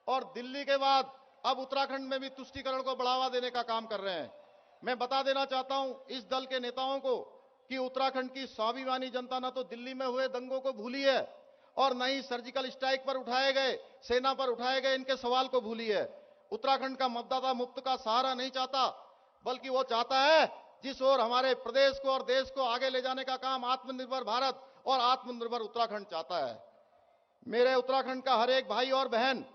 और दिल्ली के बाद अब उत्तराखंड में भी तुष्टीकरण को बढ़ावा देने का काम कर रहे हैं। मैं बता देना चाहता हूं इस दल के नेताओं को कि उत्तराखंड की स्वाभिमानी जनता न तो दिल्ली में हुए दंगों को भूली है और न ही सर्जिकल स्ट्राइक पर उठाए गए, सेना पर उठाए गए इनके सवाल को भूली है। उत्तराखंड का मतदाता मुफ्त का सहारा नहीं चाहता, बल्कि वो चाहता है जिस ओर हमारे प्रदेश को और देश को आगे ले जाने का काम आत्मनिर्भर भारत और आत्मनिर्भर उत्तराखंड चाहता है। मेरे उत्तराखंड का हर एक भाई और बहन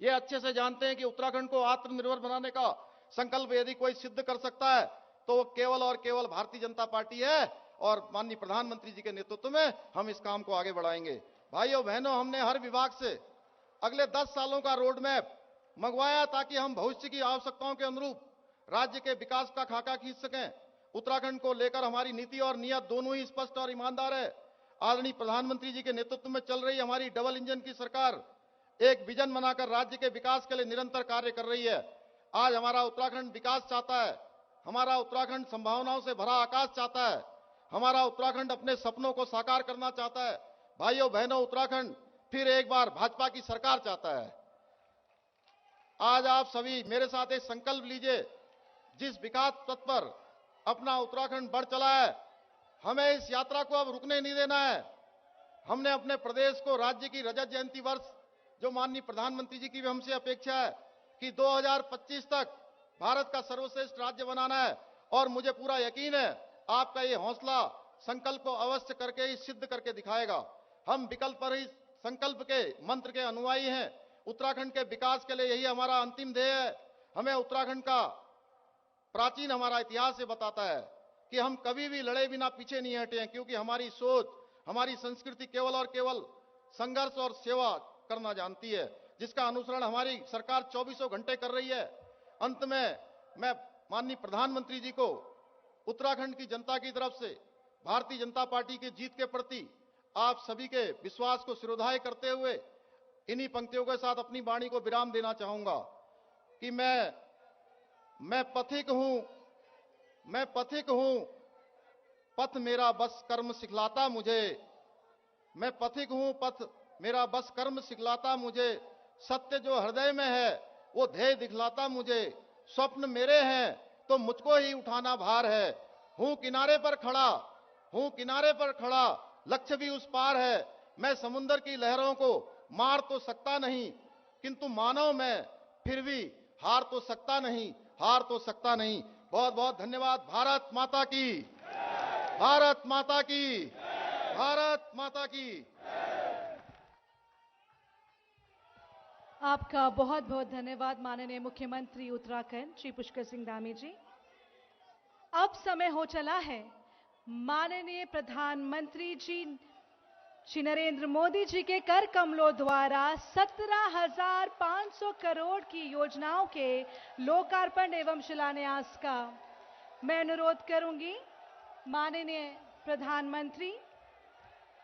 ये अच्छे से जानते हैं कि उत्तराखंड को आत्मनिर्भर बनाने का संकल्प यदि कोई सिद्ध कर सकता है तो वो केवल और केवल भारतीय जनता पार्टी है और माननीय प्रधानमंत्री जी के नेतृत्व में हम इस काम को आगे बढ़ाएंगे। भाइयों बहनों, हमने हर विभाग से अगले 10 सालों का रोड मैप मंगवाया ताकि हम भविष्य की आवश्यकताओं के अनुरूप राज्य के विकास का खाका खींच सकें। उत्तराखंड को लेकर हमारी नीति और नियत दोनों ही स्पष्ट और ईमानदार है। आदरणीय प्रधानमंत्री जी के नेतृत्व में चल रही हमारी डबल इंजन की सरकार एक विजन बनाकर राज्य के विकास के लिए निरंतर कार्य कर रही है। आज हमारा उत्तराखंड विकास चाहता है, हमारा उत्तराखंड संभावनाओं से भरा आकाश चाहता है, हमारा उत्तराखंड अपने सपनों को साकार करना चाहता है। भाइयों बहनों, उत्तराखंड फिर एक बार भाजपा की सरकार चाहता है। आज आप सभी मेरे साथ एक संकल्प लीजिए, जिस विकास पथ पर अपना उत्तराखंड बढ़ चला है हमें इस यात्रा को अब रुकने नहीं देना है। हमने अपने प्रदेश को राज्य की रजत जयंती वर्ष जो माननीय प्रधानमंत्री जी की भी हमसे अपेक्षा है कि 2025 तक भारत का सर्वश्रेष्ठ राज्य बनाना है और मुझे पूरा यकीन है आपका ये हौसला संकल्प को अवश्य करके ही सिद्ध करके दिखाएगा। हम विकल्प पर ही संकल्प के मंत्र के अनुयायी हैं। उत्तराखंड के विकास के लिए यही हमारा अंतिम ध्येय है। हमें उत्तराखंड का प्राचीन हमारा इतिहास ये बताता है कि हम कभी भी लड़े बिना पीछे नहीं हटे हैं, क्योंकि हमारी सोच, हमारी संस्कृति केवल और केवल संघर्ष और सेवा करना जानती है, जिसका अनुसरण हमारी सरकार 24 घंटे कर रही है। अंत में मैं माननीय प्रधानमंत्री जी को उत्तराखंड की जनता की तरफ से भारतीय जनता पार्टी की जीत के प्रति आप सभी के विश्वास को सिरोधार्य करते हुए इन्हीं पंक्तियों के साथ अपनी वाणी को विराम देना चाहूंगा कि मैं पथिक हूं, पथ मेरा बस कर्म सिखलाता मुझे। मैं पथिक हूं, पथ मेरा बस कर्म सिखलाता मुझे। सत्य जो हृदय में है वो ध्येय दिखलाता मुझे। स्वप्न मेरे हैं तो मुझको ही उठाना भार है। हूं किनारे पर खड़ा, लक्ष्य भी उस पार है। मैं समुद्र की लहरों को मार तो सकता नहीं, किंतु मानव मैं फिर भी हार तो सकता नहीं। बहुत बहुत धन्यवाद। भारत माता की, भारत माता की, भारत माता की। आपका बहुत बहुत धन्यवाद माननीय मुख्यमंत्री उत्तराखंड श्री पुष्कर सिंह धामी जी। अब समय हो चला है माननीय प्रधानमंत्री जी श्री नरेंद्र मोदी जी के कर कमलों द्वारा 17,500 करोड़ की योजनाओं के लोकार्पण एवं शिलान्यास का। मैं अनुरोध करूंगी माननीय प्रधानमंत्री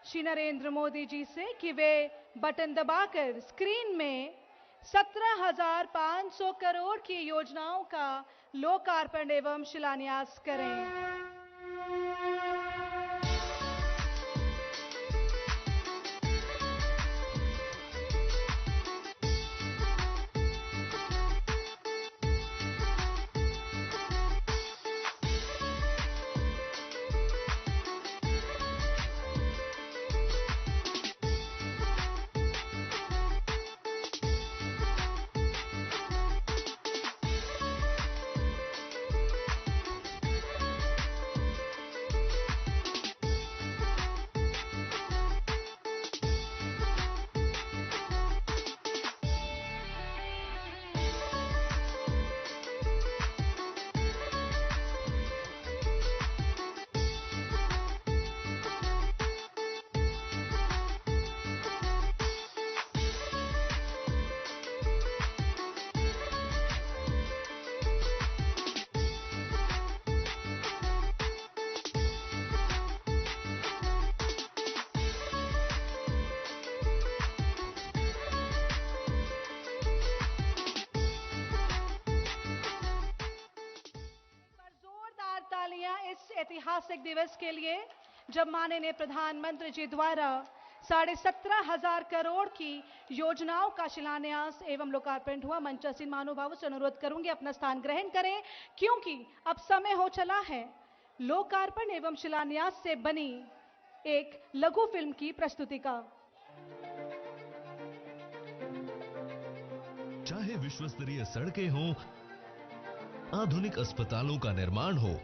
श्री नरेंद्र मोदी जी से कि वे बटन दबाकर स्क्रीन में 17,500 करोड़ की योजनाओं का लोकार्पण एवं शिलान्यास करें। इस ऐतिहासिक दिवस के लिए जब माननीय प्रधानमंत्री जी द्वारा 17,500 करोड़ की योजनाओं का शिलान्यास एवं लोकार्पण हुआ। मंचासीन महानुभावों से अनुरोध करूंगी अपना स्थान ग्रहण करें, क्योंकि अब समय हो चला है लोकार्पण एवं शिलान्यास से बनी एक लघु फिल्म की प्रस्तुति का। चाहे विश्व स्तरीय सड़कें हों, आधुनिक अस्पतालों का निर्माण हो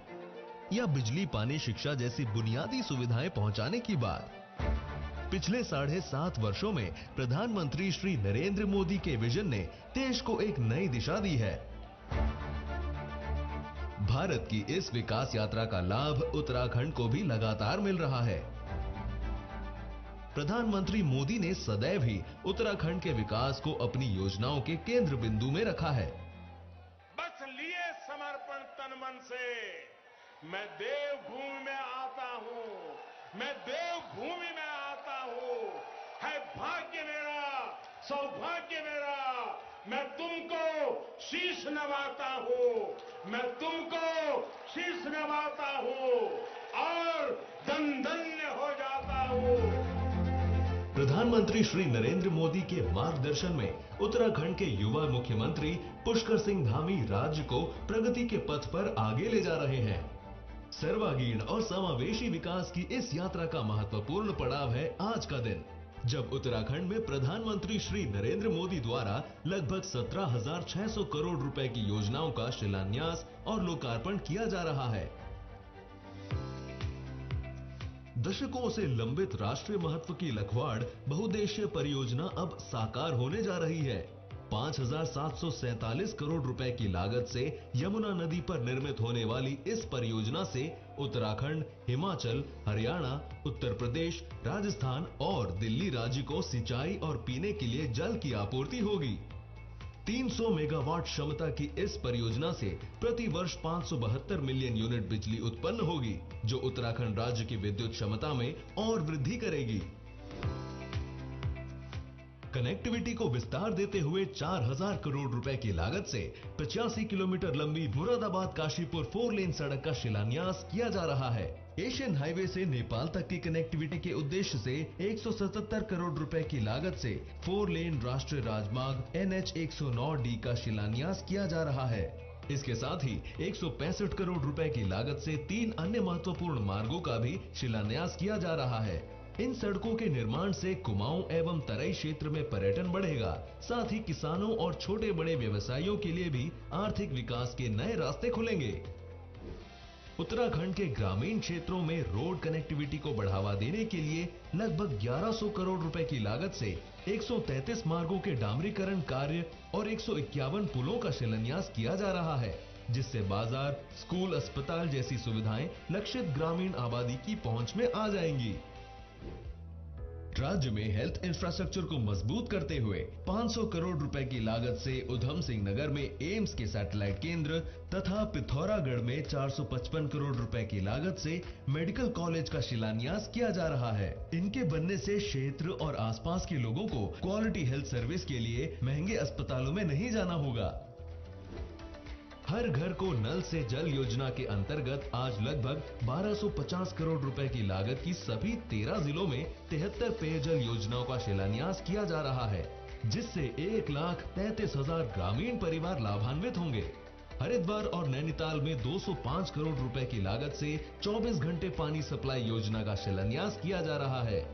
या बिजली, पानी, शिक्षा जैसी बुनियादी सुविधाएं पहुंचाने की बात, पिछले 7.5 वर्षों में प्रधानमंत्री श्री नरेंद्र मोदी के विजन ने देश को एक नई दिशा दी है। भारत की इस विकास यात्रा का लाभ उत्तराखंड को भी लगातार मिल रहा है। प्रधानमंत्री मोदी ने सदैव ही उत्तराखंड के विकास को अपनी योजनाओं के केंद्र बिंदु में रखा है। बस लिए समर्पण तन मन से मैं देवभूमि में आता हूं, मैं देवभूमि में आता हूं। है भाग्य मेरा, सौभाग्य मेरा, मैं तुमको शीश नवाता हूं, मैं तुमको शीश नवाता हूं और धन्य हो जाता हूं। प्रधानमंत्री श्री नरेंद्र मोदी के मार्गदर्शन में उत्तराखंड के युवा मुख्यमंत्री पुष्कर सिंह धामी राज्य को प्रगति के पथ पर आगे ले जा रहे हैं। सर्वांगीण और समावेशी विकास की इस यात्रा का महत्वपूर्ण पड़ाव है आज का दिन, जब उत्तराखंड में प्रधानमंत्री श्री नरेंद्र मोदी द्वारा लगभग 17,600 करोड़ रुपए की योजनाओं का शिलान्यास और लोकार्पण किया जा रहा है। दशकों से लंबित राष्ट्रीय महत्व की लखवाड़ बहुउद्देशीय परियोजना अब साकार होने जा रही है। 5,747 करोड़ रुपए की लागत से यमुना नदी पर निर्मित होने वाली इस परियोजना से उत्तराखंड, हिमाचल, हरियाणा, उत्तर प्रदेश, राजस्थान और दिल्ली राज्य को सिंचाई और पीने के लिए जल की आपूर्ति होगी। 300 मेगावाट क्षमता की इस परियोजना से प्रति वर्ष 572 मिलियन यूनिट बिजली उत्पन्न होगी, जो उत्तराखंड राज्य की विद्युत क्षमता में और वृद्धि करेगी। कनेक्टिविटी को विस्तार देते हुए 4,000 करोड़ रुपए की लागत से 85 किलोमीटर लंबी मुरादाबाद काशीपुर 4 लेन सड़क का शिलान्यास किया जा रहा है। एशियन हाईवे से नेपाल तक की कनेक्टिविटी के उद्देश्य से 177 करोड़ रुपए की लागत से 4 लेन राष्ट्रीय राजमार्ग NH 109D का शिलान्यास किया जा रहा है। इसके साथ ही 165 करोड़ रुपए की लागत से 3 अन्य महत्वपूर्ण मार्गों का भी शिलान्यास किया जा रहा है। इन सड़कों के निर्माण से कुमाऊं एवं तराई क्षेत्र में पर्यटन बढ़ेगा, साथ ही किसानों और छोटे बड़े व्यवसायियों के लिए भी आर्थिक विकास के नए रास्ते खुलेंगे। उत्तराखंड के ग्रामीण क्षेत्रों में रोड कनेक्टिविटी को बढ़ावा देने के लिए लगभग 1100 करोड़ रुपए की लागत से 133 मार्गों के डामरीकरण कार्य और 151 पुलों का शिलान्यास किया जा रहा है, जिससे बाजार, स्कूल, अस्पताल जैसी सुविधाएं लक्षित ग्रामीण आबादी की पहुंच में आ जाएंगी। राज्य में हेल्थ इंफ्रास्ट्रक्चर को मजबूत करते हुए 500 करोड़ रुपए की लागत से उधम सिंह नगर में एम्स के सैटेलाइट केंद्र तथा पिथौरागढ़ में 455 करोड़ रुपए की लागत से मेडिकल कॉलेज का शिलान्यास किया जा रहा है। इनके बनने से क्षेत्र और आसपास के लोगों को क्वालिटी हेल्थ सर्विस के लिए महंगे अस्पतालों में नहीं जाना होगा। हर घर को नल से जल योजना के अंतर्गत आज लगभग 1250 करोड़ रुपए की लागत की सभी 13 जिलों में 73 पेयजल योजनाओं का शिलान्यास किया जा रहा है, जिससे 1,33,000 ग्रामीण परिवार लाभान्वित होंगे। हरिद्वार और नैनीताल में 205 करोड़ रुपए की लागत से 24 घंटे पानी सप्लाई योजना का शिलान्यास किया जा रहा है।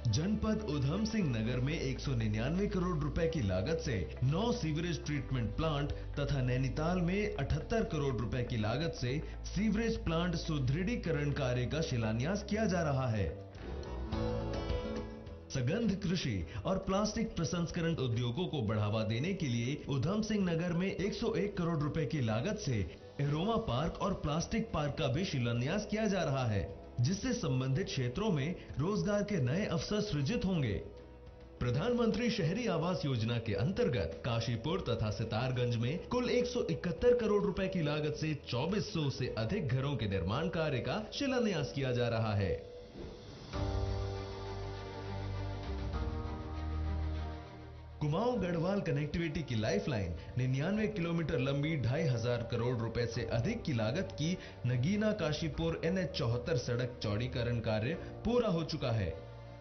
जनपद उधम सिंह नगर में 199 करोड़ रुपए की लागत से 9 सीवरेज ट्रीटमेंट प्लांट तथा नैनीताल में 78 करोड़ रुपए की लागत से सीवरेज प्लांट सुदृढ़ीकरण कार्य का शिलान्यास किया जा रहा है। सगंध कृषि और प्लास्टिक प्रसंस्करण उद्योगों को बढ़ावा देने के लिए उधम सिंह नगर में 101 करोड़ रुपए की लागत से एरोमा पार्क और प्लास्टिक पार्क का भी शिलान्यास किया जा रहा है, जिससे संबंधित क्षेत्रों में रोजगार के नए अवसर सृजित होंगे। प्रधानमंत्री शहरी आवास योजना के अंतर्गत काशीपुर तथा सितारगंज में कुल 171 करोड़ रुपए की लागत से 2400 से अधिक घरों के निर्माण कार्य का शिलान्यास किया जा रहा है। कुमाऊं गढ़वाल कनेक्टिविटी की लाइफलाइन 99 किलोमीटर लंबी 2500 करोड़ रुपए से अधिक की लागत की नगीना काशीपुर NH 74 सड़क चौड़ीकरण कार्य पूरा हो चुका है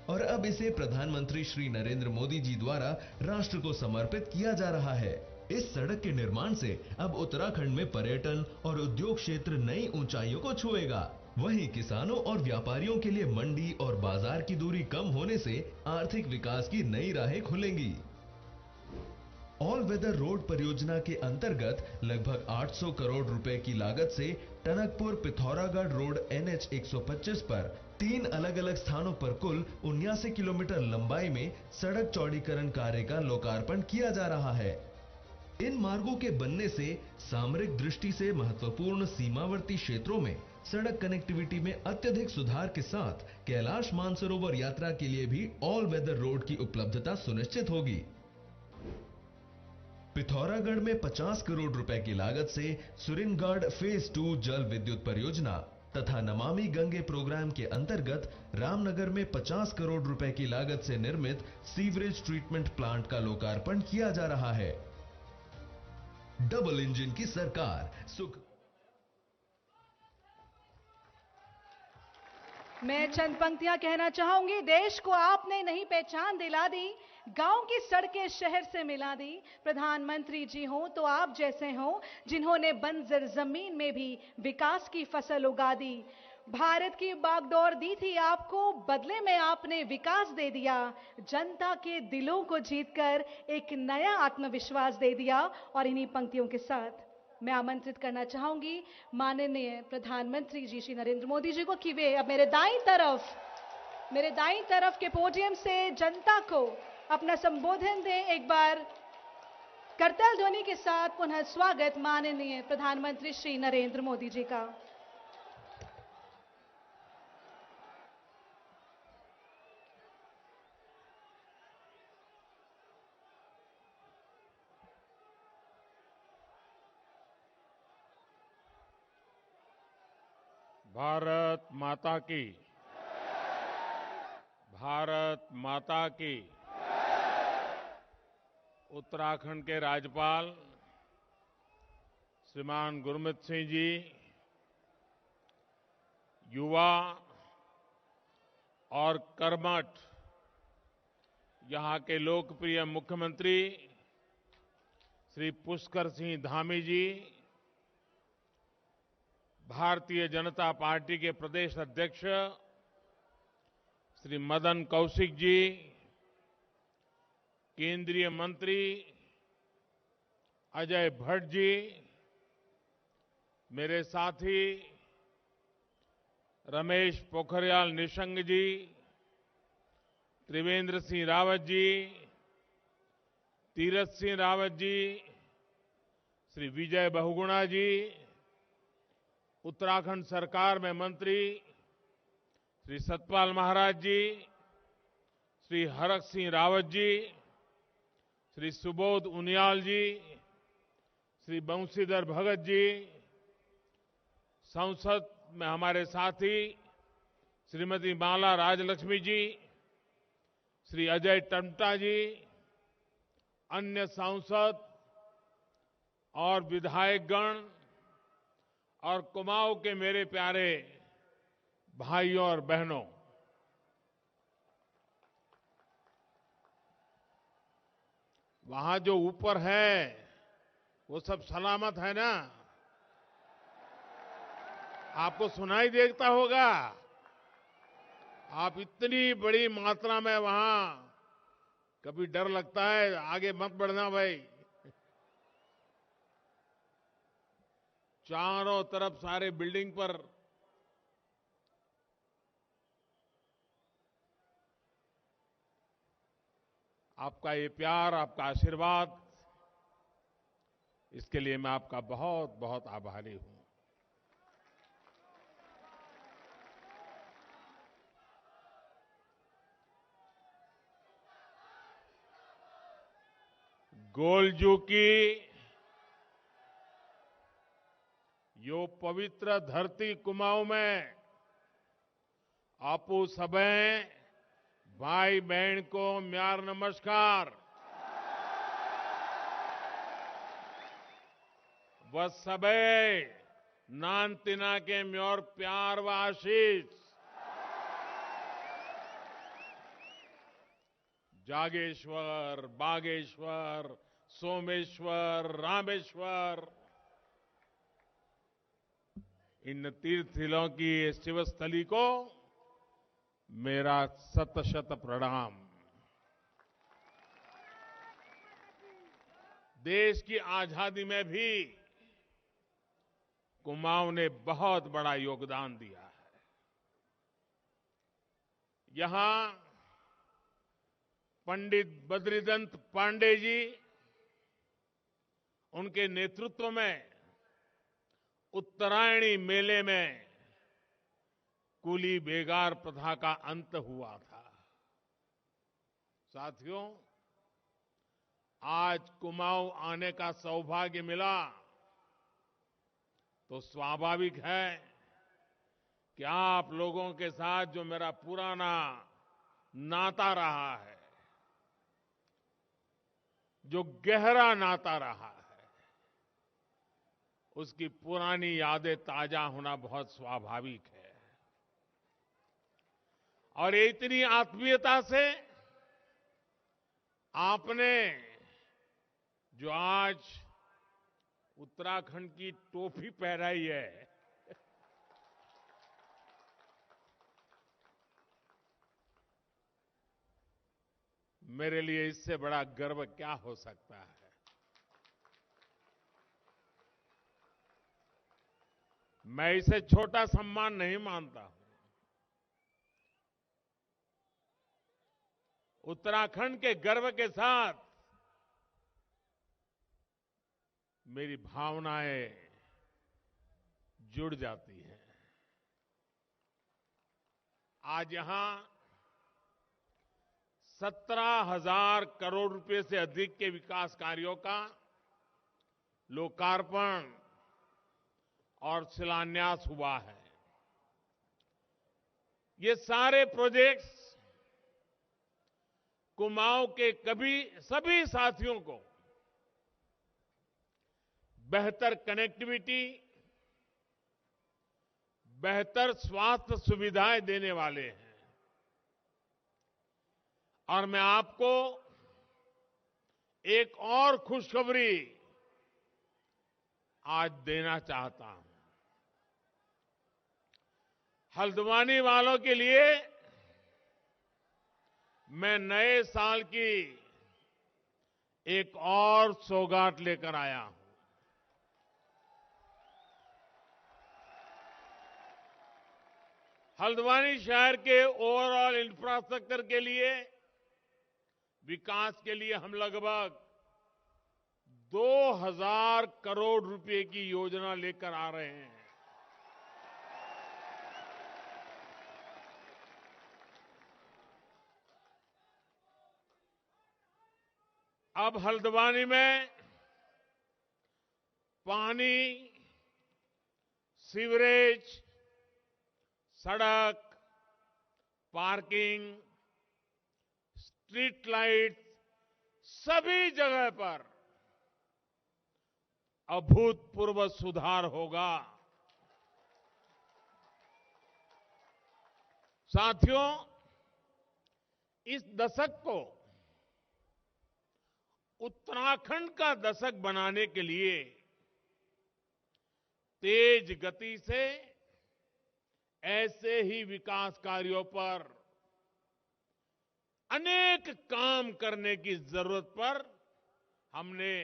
और अब इसे प्रधानमंत्री श्री नरेंद्र मोदी जी द्वारा राष्ट्र को समर्पित किया जा रहा है। इस सड़क के निर्माण से अब उत्तराखंड में पर्यटन और उद्योग क्षेत्र नई ऊंचाइयों को छुएगा। वहीं किसानों और व्यापारियों के लिए मंडी और बाजार की दूरी कम होने से आर्थिक विकास की नई राहें खुलेंगी। ऑल वेदर रोड परियोजना के अंतर्गत लगभग 800 करोड़ रुपए की लागत से टनकपुर पिथौरागढ़ रोड NH 125 पर 3 अलग अलग स्थानों पर कुल 79 किलोमीटर लंबाई में सड़क चौड़ीकरण कार्य का लोकार्पण किया जा रहा है। इन मार्गों के बनने से सामरिक दृष्टि से महत्वपूर्ण सीमावर्ती क्षेत्रों में सड़क कनेक्टिविटी में अत्यधिक सुधार के साथ कैलाश मानसरोवर यात्रा के लिए भी ऑल वेदर रोड की उपलब्धता सुनिश्चित होगी। पिथौरागढ़ में 50 करोड़ रुपए की लागत से सुरिनगढ़ फेज 2 जल विद्युत परियोजना तथा नमामि गंगे प्रोग्राम के अंतर्गत रामनगर में 50 करोड़ रुपए की लागत से निर्मित सीवरेज ट्रीटमेंट प्लांट का लोकार्पण किया जा रहा है। डबल इंजन की सरकार सुख। मैं चंद पंक्तियां कहना चाहूंगी। देश को आपने नहीं पहचान दिला दी, गांव की सड़कें शहर से मिला दी। प्रधानमंत्री जी हो तो आप जैसे हो, जिन्होंने बंजर जमीन में भी विकास की फसल उगा दी। भारत की बागडोर दी थी आपको, बदले में आपने विकास दे दिया। जनता के दिलों को जीतकर एक नया आत्मविश्वास दे दिया। और इन्हीं पंक्तियों के साथ मैं आमंत्रित करना चाहूंगी माननीय प्रधानमंत्री जी श्री नरेंद्र मोदी जी को कि वे अब मेरे दाईं तरफ के पोडियम से जनता को अपना संबोधन दें। एक बार करताल ध्वनि के साथ पुनः स्वागत माननीय प्रधानमंत्री श्री नरेंद्र मोदी जी का। भारत माता की, भारत माता की। उत्तराखंड के राज्यपाल श्रीमान गुरमीत सिंह जी, युवा और कर्मठ यहां के लोकप्रिय मुख्यमंत्री श्री पुष्कर सिंह धामी जी, भारतीय जनता पार्टी के प्रदेश अध्यक्ष श्री मदन कौशिक जी, केंद्रीय मंत्री अजय भट्ट जी, मेरे साथी रमेश पोखरियाल निशंक जी, त्रिवेंद्र सिंह रावत जी, तीरथ सिंह रावत जी, श्री विजय बहुगुणा जी, उत्तराखंड सरकार में मंत्री श्री सतपाल महाराज जी, श्री हरक सिंह रावत जी, श्री सुबोध उनियाल जी, श्री बंशीधर भगत जी, संसद में हमारे साथी श्रीमती माला राजलक्ष्मी जी, श्री अजय टम्टा जी, अन्य सांसद और विधायकगण और कुमाऊं के मेरे प्यारे भाइयों और बहनों, वहां जो ऊपर है वो सब सलामत है ना? आपको सुनाई देता होगा। आप इतनी बड़ी मात्रा में वहां, कभी डर लगता है, आगे मत बढ़ना भाई। चारों तरफ सारे बिल्डिंग पर आपका ये प्यार, आपका आशीर्वाद, इसके लिए मैं आपका बहुत बहुत आभारी हूं। गोलजू की यो पवित्र धरती कुमाऊं में आपू सबे भाई बहन को म्यार नमस्कार। वह सबे नान तिना के म्योर प्यार व आशीष। जागेश्वर, बागेश्वर, सोमेश्वर, रामेश्वर, इन तीर्थस्थलों की शिवस्थली को मेरा शत शत प्रणाम। देश की आजादी में भी कुमाऊं ने बहुत बड़ा योगदान दिया है। यहां पंडित बद्रीदंत पांडे जी, उनके नेतृत्व में उत्तरायणी मेले में कुली बेगार प्रथा का अंत हुआ था। साथियों, आज कुमाऊं आने का सौभाग्य मिला तो स्वाभाविक है कि आप लोगों के साथ जो मेरा पुराना नाता रहा है, जो गहरा नाता रहा है, उसकी पुरानी यादें ताजा होना बहुत स्वाभाविक है। और ये इतनी आत्मीयता से आपने जो आज उत्तराखंड की टोपी पहनाई है, मेरे लिए इससे बड़ा गर्व क्या हो सकता है। मैं इसे छोटा सम्मान नहीं मानता हूं। उत्तराखंड के गर्व के साथ मेरी भावनाएं जुड़ जाती हैं। आज यहां 17,000 करोड़ रुपए से अधिक के विकास कार्यों का लोकार्पण और शिलान्यास हुआ है। ये सारे प्रोजेक्ट्स कुमाऊं के सभी साथियों को बेहतर कनेक्टिविटी, बेहतर स्वास्थ्य सुविधाएं देने वाले हैं। और मैं आपको एक और खुशखबरी आज देना चाहता हूं। हल्द्वानी वालों के लिए मैं नए साल की एक और सौगात लेकर आया हूं। हल्द्वानी शहर के ओवरऑल इंफ्रास्ट्रक्चर के लिए, विकास के लिए हम लगभग 2,000 करोड़ रुपए की योजना लेकर आ रहे हैं। अब हल्द्वानी में पानी, सीवरेज, सड़क, पार्किंग, स्ट्रीट लाइट, सभी जगह पर अभूतपूर्व सुधार होगा। साथियों, इस दशक को उत्तराखंड का दशक बनाने के लिए तेज गति से ऐसे ही विकास कार्यों पर अनेक काम करने की जरूरत पर हमने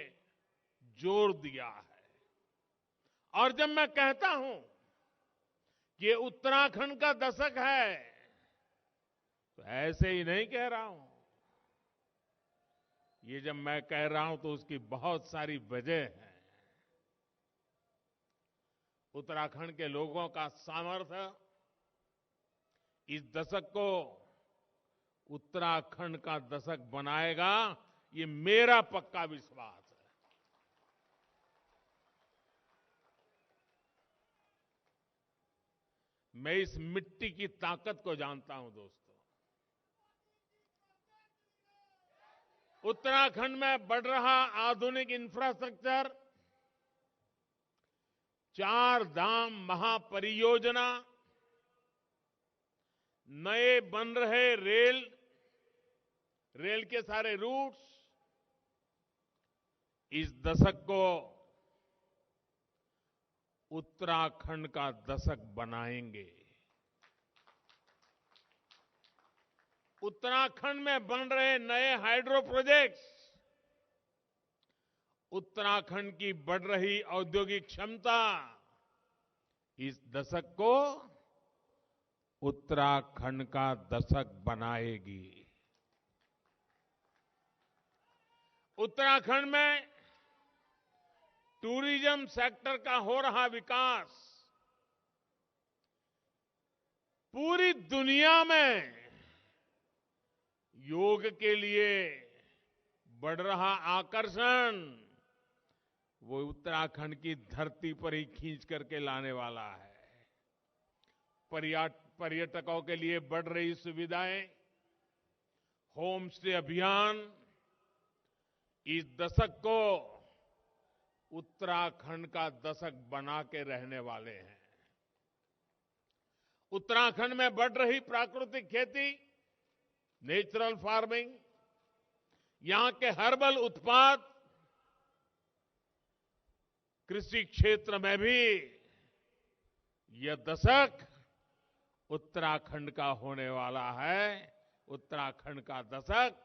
जोर दिया है। और जब मैं कहता हूं कि ये उत्तराखंड का दशक है, तो ऐसे ही नहीं कह रहा हूं। ये जब मैं कह रहा हूं तो उसकी बहुत सारी वजह है। उत्तराखंड के लोगों का सामर्थ्य इस दशक को उत्तराखंड का दशक बनाएगा, ये मेरा पक्का विश्वास है। मैं इस मिट्टी की ताकत को जानता हूं दोस्तों। उत्तराखंड में बढ़ रहा आधुनिक इंफ्रास्ट्रक्चर, 4 धाम महापरियोजना, नए बन रहे रेल के सारे रूट्स इस दशक को उत्तराखंड का दशक बनाएंगे। उत्तराखंड में बन रहे नए हाइड्रो प्रोजेक्ट्स उत्तराखंड की बढ़ रही औद्योगिक क्षमता इस दशक को उत्तराखंड का दशक बनाएगी। उत्तराखंड में टूरिज्म सेक्टर का हो रहा विकास पूरी दुनिया में योग के लिए बढ़ रहा आकर्षण वो उत्तराखंड की धरती पर ही खींच करके लाने वाला है। पर्यटकों के लिए बढ़ रही सुविधाएं, होम स्टे अभियान इस दशक को उत्तराखंड का दशक बना के रहने वाले हैं। उत्तराखंड में बढ़ रही प्राकृतिक खेती, नेचुरल फार्मिंग, यहां के हर्बल उत्पाद, कृषि क्षेत्र में भी यह दशक उत्तराखंड का होने वाला है। उत्तराखंड का दशक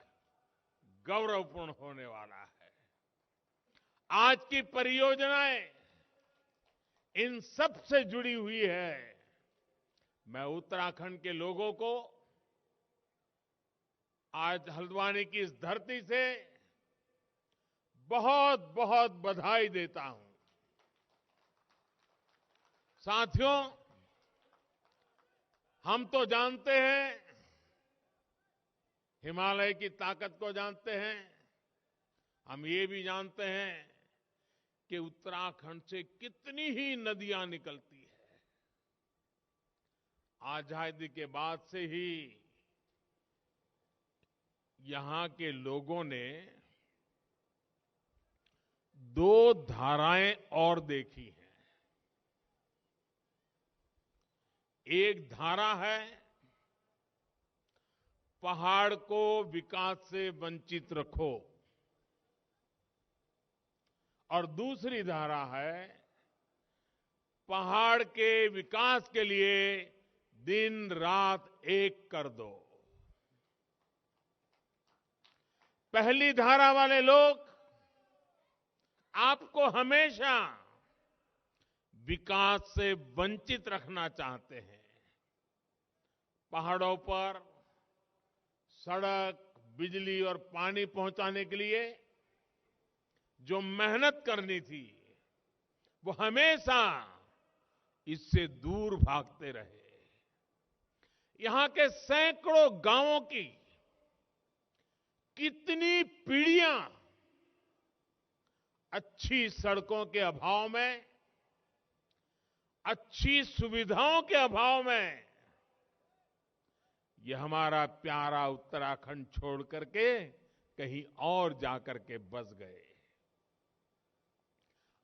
गौरवपूर्ण होने वाला है। आज की परियोजनाएं इन सब से जुड़ी हुई है। मैं उत्तराखंड के लोगों को आज हल्द्वानी की इस धरती से बहुत बहुत बधाई देता हूं। साथियों, हम तो जानते हैं, हिमालय की ताकत को जानते हैं। हम ये भी जानते हैं कि उत्तराखंड से कितनी ही नदियां निकलती है। आजादी के बाद से ही यहां के लोगों ने 2 धाराएं और देखी हैं। एक धारा है पहाड़ को विकास से वंचित रखो, और दूसरी धारा है पहाड़ के विकास के लिए दिन रात एक कर दो। पहली धारा वाले लोग आपको हमेशा विकास से वंचित रखना चाहते हैं। पहाड़ों पर सड़क, बिजली और पानी पहुंचाने के लिए जो मेहनत करनी थी, वो हमेशा इससे दूर भागते रहे। यहां के सैकड़ों गांवों की कितनी पीढ़ियां अच्छी सड़कों के अभाव में, अच्छी सुविधाओं के अभाव में ये हमारा प्यारा उत्तराखंड छोड़ करके कहीं और जाकर के बस गए।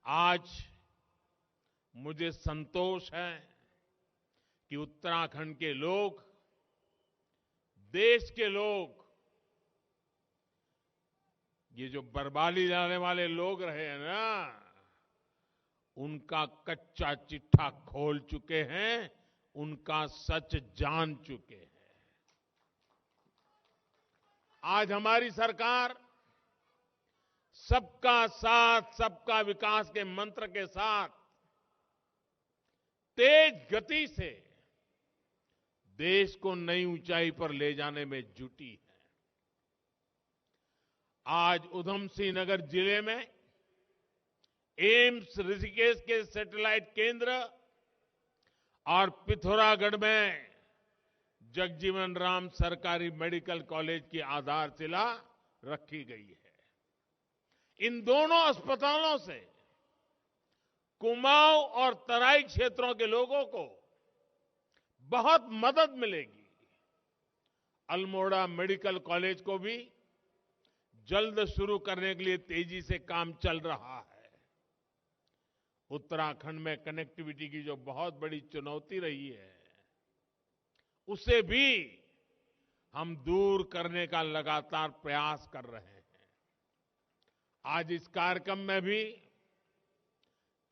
आज मुझे संतोष है कि उत्तराखंड के लोग, देश के लोग, ये जो बर्बादी लाने वाले लोग रहे हैं ना, उनका कच्चा चिट्ठा खोल चुके हैं, उनका सच जान चुके हैं। आज हमारी सरकार सबका साथ, सबका विकास के मंत्र के साथ तेज गति से देश को नई ऊंचाई पर ले जाने में जुटी है। आज उधमसिंह नगर जिले में एम्स ऋषिकेश के सैटेलाइट केंद्र और पिथौरागढ़ में जगजीवन राम सरकारी मेडिकल कॉलेज की आधारशिला रखी गई है। इन दोनों अस्पतालों से कुमाऊं और तराई क्षेत्रों के लोगों को बहुत मदद मिलेगी। अल्मोड़ा मेडिकल कॉलेज को भी जल्द शुरू करने के लिए तेजी से काम चल रहा है। उत्तराखंड में कनेक्टिविटी की जो बहुत बड़ी चुनौती रही है, उसे भी हम दूर करने का लगातार प्रयास कर रहे हैं। आज इस कार्यक्रम में भी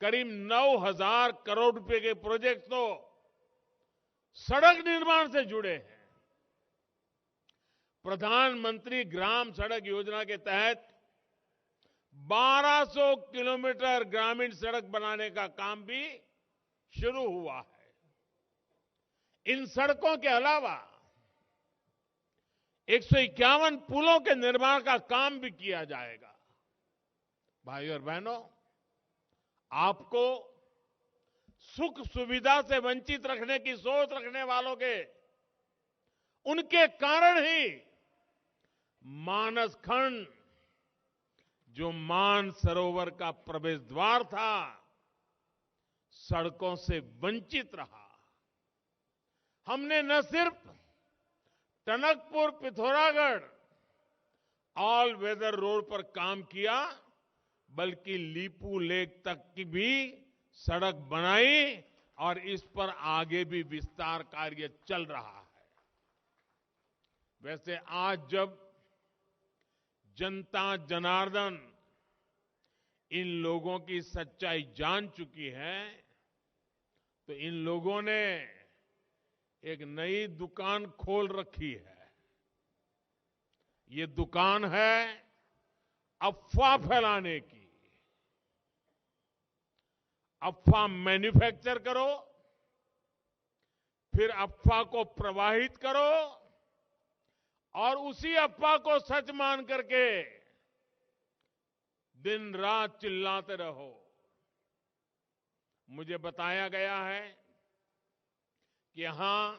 करीब 9,000 करोड़ रुपए के प्रोजेक्ट तो सड़क निर्माण से जुड़े हैं। प्रधानमंत्री ग्राम सड़क योजना के तहत 1200 किलोमीटर ग्रामीण सड़क बनाने का काम भी शुरू हुआ है। इन सड़कों के अलावा 151 पुलों के निर्माण का काम भी किया जाएगा। भाइयों और बहनों, आपको सुख सुविधा से वंचित रखने की सोच रखने वालों के, उनके कारण ही मानस खंड, जो मान सरोवर का प्रवेश द्वार था, सड़कों से वंचित रहा। हमने न सिर्फ Tanakpur Pithoragarh all weather road पर काम किया, बल्कि लीपू लेक तक की भी सड़क बनाई और इस पर आगे भी विस्तार कार्य चल रहा है। वैसे आज जब जनता जनार्दन इन लोगों की सच्चाई जान चुकी है, तो इन लोगों ने एक नई दुकान खोल रखी है। ये दुकान है अफवाह फैलाने की। अफवाह मैन्युफैक्चर करो, फिर अफवाह को प्रवाहित करो और उसी अफवाह को सच मान करके दिन रात चिल्लाते रहो। मुझे बताया गया है कि यहां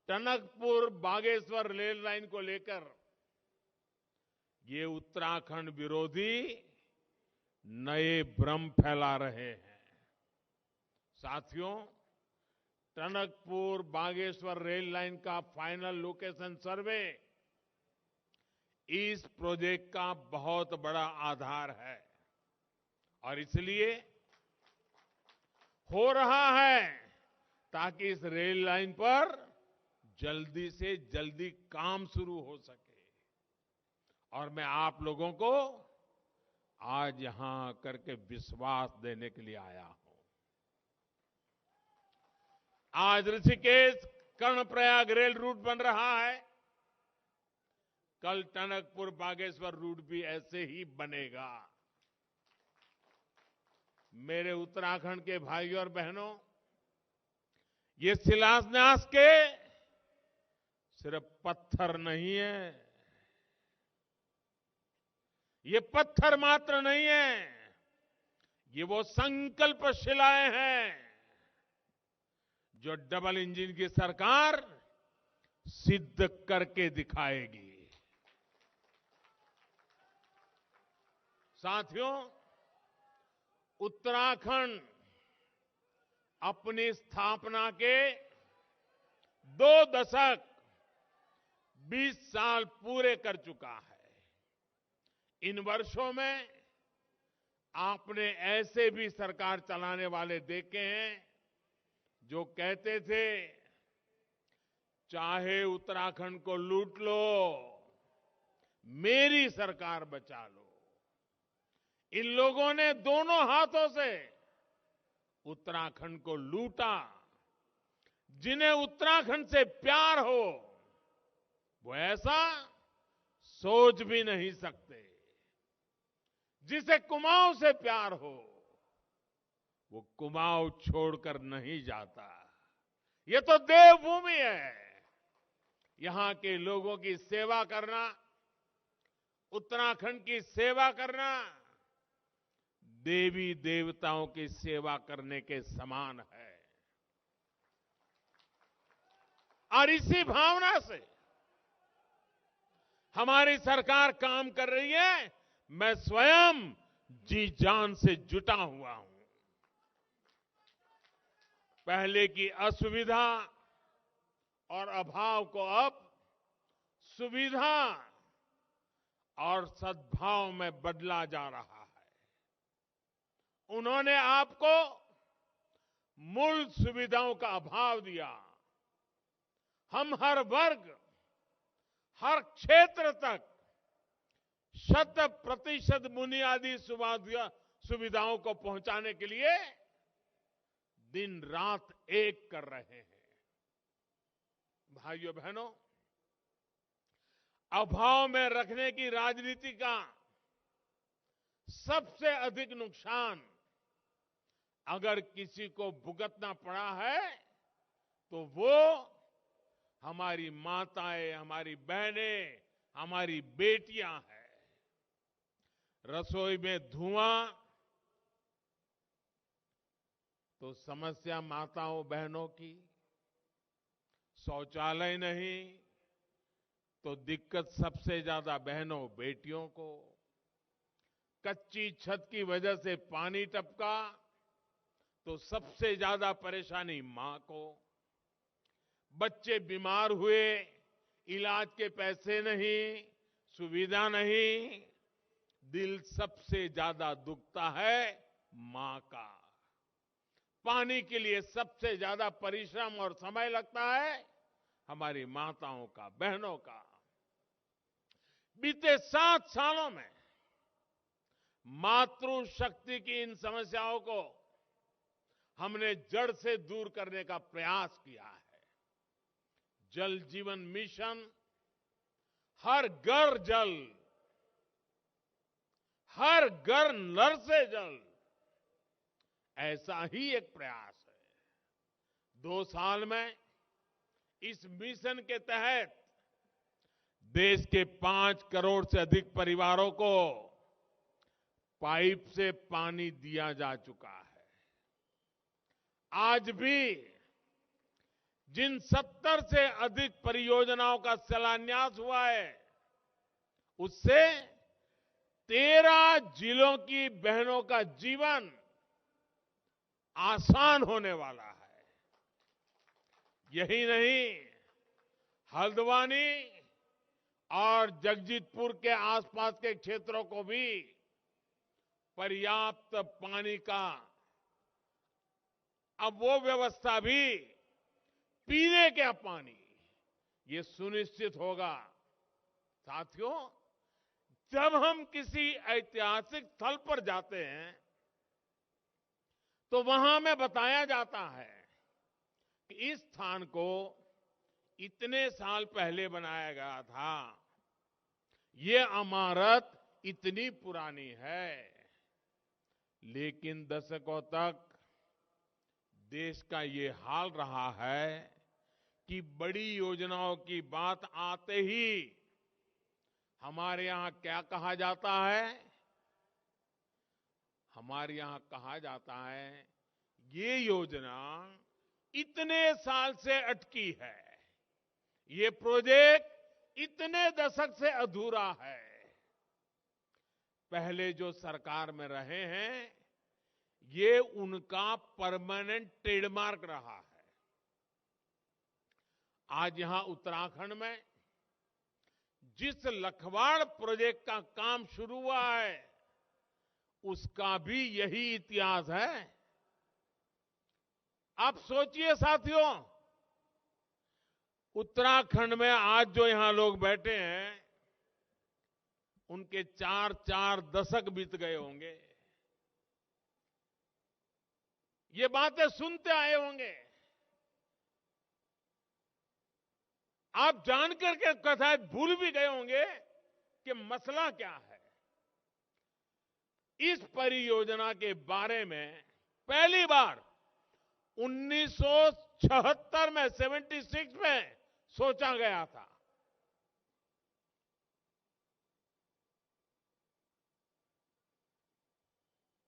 टनकपुर बागेश्वर रेल लाइन को लेकर ये उत्तराखंड विरोधी नए भ्रम फैला रहे हैं। साथियों, टनकपुर बागेश्वर रेल लाइन का फाइनल लोकेशन सर्वे इस प्रोजेक्ट का बहुत बड़ा आधार है और इसलिए हो रहा है ताकि इस रेल लाइन पर जल्दी से जल्दी काम शुरू हो सके। और मैं आप लोगों को आज यहां करके विश्वास देने के लिए आया हूं। आज ऋषिकेश कर्णप्रयाग रेल रूट बन रहा है, कल टनकपुर बागेश्वर रूट भी ऐसे ही बनेगा। मेरे उत्तराखंड के भाइयों और बहनों, ये शिलान्यास के सिर्फ पत्थर नहीं है, ये पत्थर मात्र नहीं है, ये वो संकल्प शिलाएं हैं जो डबल इंजन की सरकार सिद्ध करके दिखाएगी। साथियों, उत्तराखंड अपनी स्थापना के 2 दशक 20 साल पूरे कर चुका है। इन वर्षों में आपने ऐसे भी सरकार चलाने वाले देखे हैं जो कहते थे, चाहे उत्तराखंड को लूट लो, मेरी सरकार बचा लो। इन लोगों ने दोनों हाथों से उत्तराखंड को लूटा। जिन्हें उत्तराखंड से प्यार हो वो ऐसा सोच भी नहीं सकते। जिसे कुमाऊं से प्यार हो वो कुमाऊं छोड़कर नहीं जाता। ये तो देवभूमि है। यहां के लोगों की सेवा करना, उत्तराखंड की सेवा करना देवी देवताओं की सेवा करने के समान है। और इसी भावना से हमारी सरकार काम कर रही है। मैं स्वयं जी जान से जुटा हुआ हूं। पहले की असुविधा और अभाव को अब सुविधा और सद्भाव में बदला जा रहा है। उन्होंने आपको मूल सुविधाओं का अभाव दिया। हम हर वर्ग, हर क्षेत्र तक 100% बुनियादी सुविधाओं को पहुंचाने के लिए दिन रात एक कर रहे हैं। भाइयों बहनों, अभाव में रखने की राजनीति का सबसे अधिक नुकसान अगर किसी को भुगतना पड़ा है तो वो हमारी माताएं, हमारी बहनें, हमारी बेटियां हैं। रसोई में धुआं तो समस्या माताओं बहनों की, शौचालय नहीं तो दिक्कत सबसे ज्यादा बहनों बेटियों को, कच्ची छत की वजह से पानी टपका तो सबसे ज्यादा परेशानी मां को, बच्चे बीमार हुए, इलाज के पैसे नहीं, सुविधा नहीं, दिल सबसे ज्यादा दुखता है मां का। पानी के लिए सबसे ज्यादा परिश्रम और समय लगता है हमारी माताओं का, बहनों का। बीते 7 सालों में मातृशक्ति की इन समस्याओं को हमने जड़ से दूर करने का प्रयास किया है। जल जीवन मिशन, हर घर जल, हर घर नल से जल, ऐसा ही एक प्रयास है। 2 साल में इस मिशन के तहत देश के 5 करोड़ से अधिक परिवारों को पाइप से पानी दिया जा चुका है। आज भी जिन 70 से अधिक परियोजनाओं का शिलान्यास हुआ है उससे 13 जिलों की बहनों का जीवन आसान होने वाला है। यही नहीं, हल्द्वानी और जगजीतपुर के आसपास के क्षेत्रों को भी पर्याप्त पानी का अब वो व्यवस्था भी पीने का पानी ये सुनिश्चित होगा। साथियों, जब हम किसी ऐतिहासिक स्थल पर जाते हैं तो वहां में बताया जाता है कि इस स्थान को इतने साल पहले बनाया गया था, ये इमारत इतनी पुरानी है। लेकिन दशकों तक देश का ये हाल रहा है कि बड़ी योजनाओं की बात आते ही हमारे यहां क्या कहा जाता है? हमारे यहां कहा जाता है ये योजना इतने साल से अटकी है, ये प्रोजेक्ट इतने दशक से अधूरा है। पहले जो सरकार में रहे हैं ये उनका परमानेंट ट्रेडमार्क रहा है। आज यहां उत्तराखंड में जिस लखवाड़ प्रोजेक्ट का काम शुरू हुआ है, उसका भी यही इतिहास है। आप सोचिए साथियों, उत्तराखंड में आज जो यहां लोग बैठे हैं, उनके 4 दशक बीत गए होंगे। ये बातें सुनते आए होंगे। आप जानकर के कथा भूल भी गए होंगे कि मसला क्या है। इस परियोजना के बारे में पहली बार 1976 में 76 में सोचा गया था।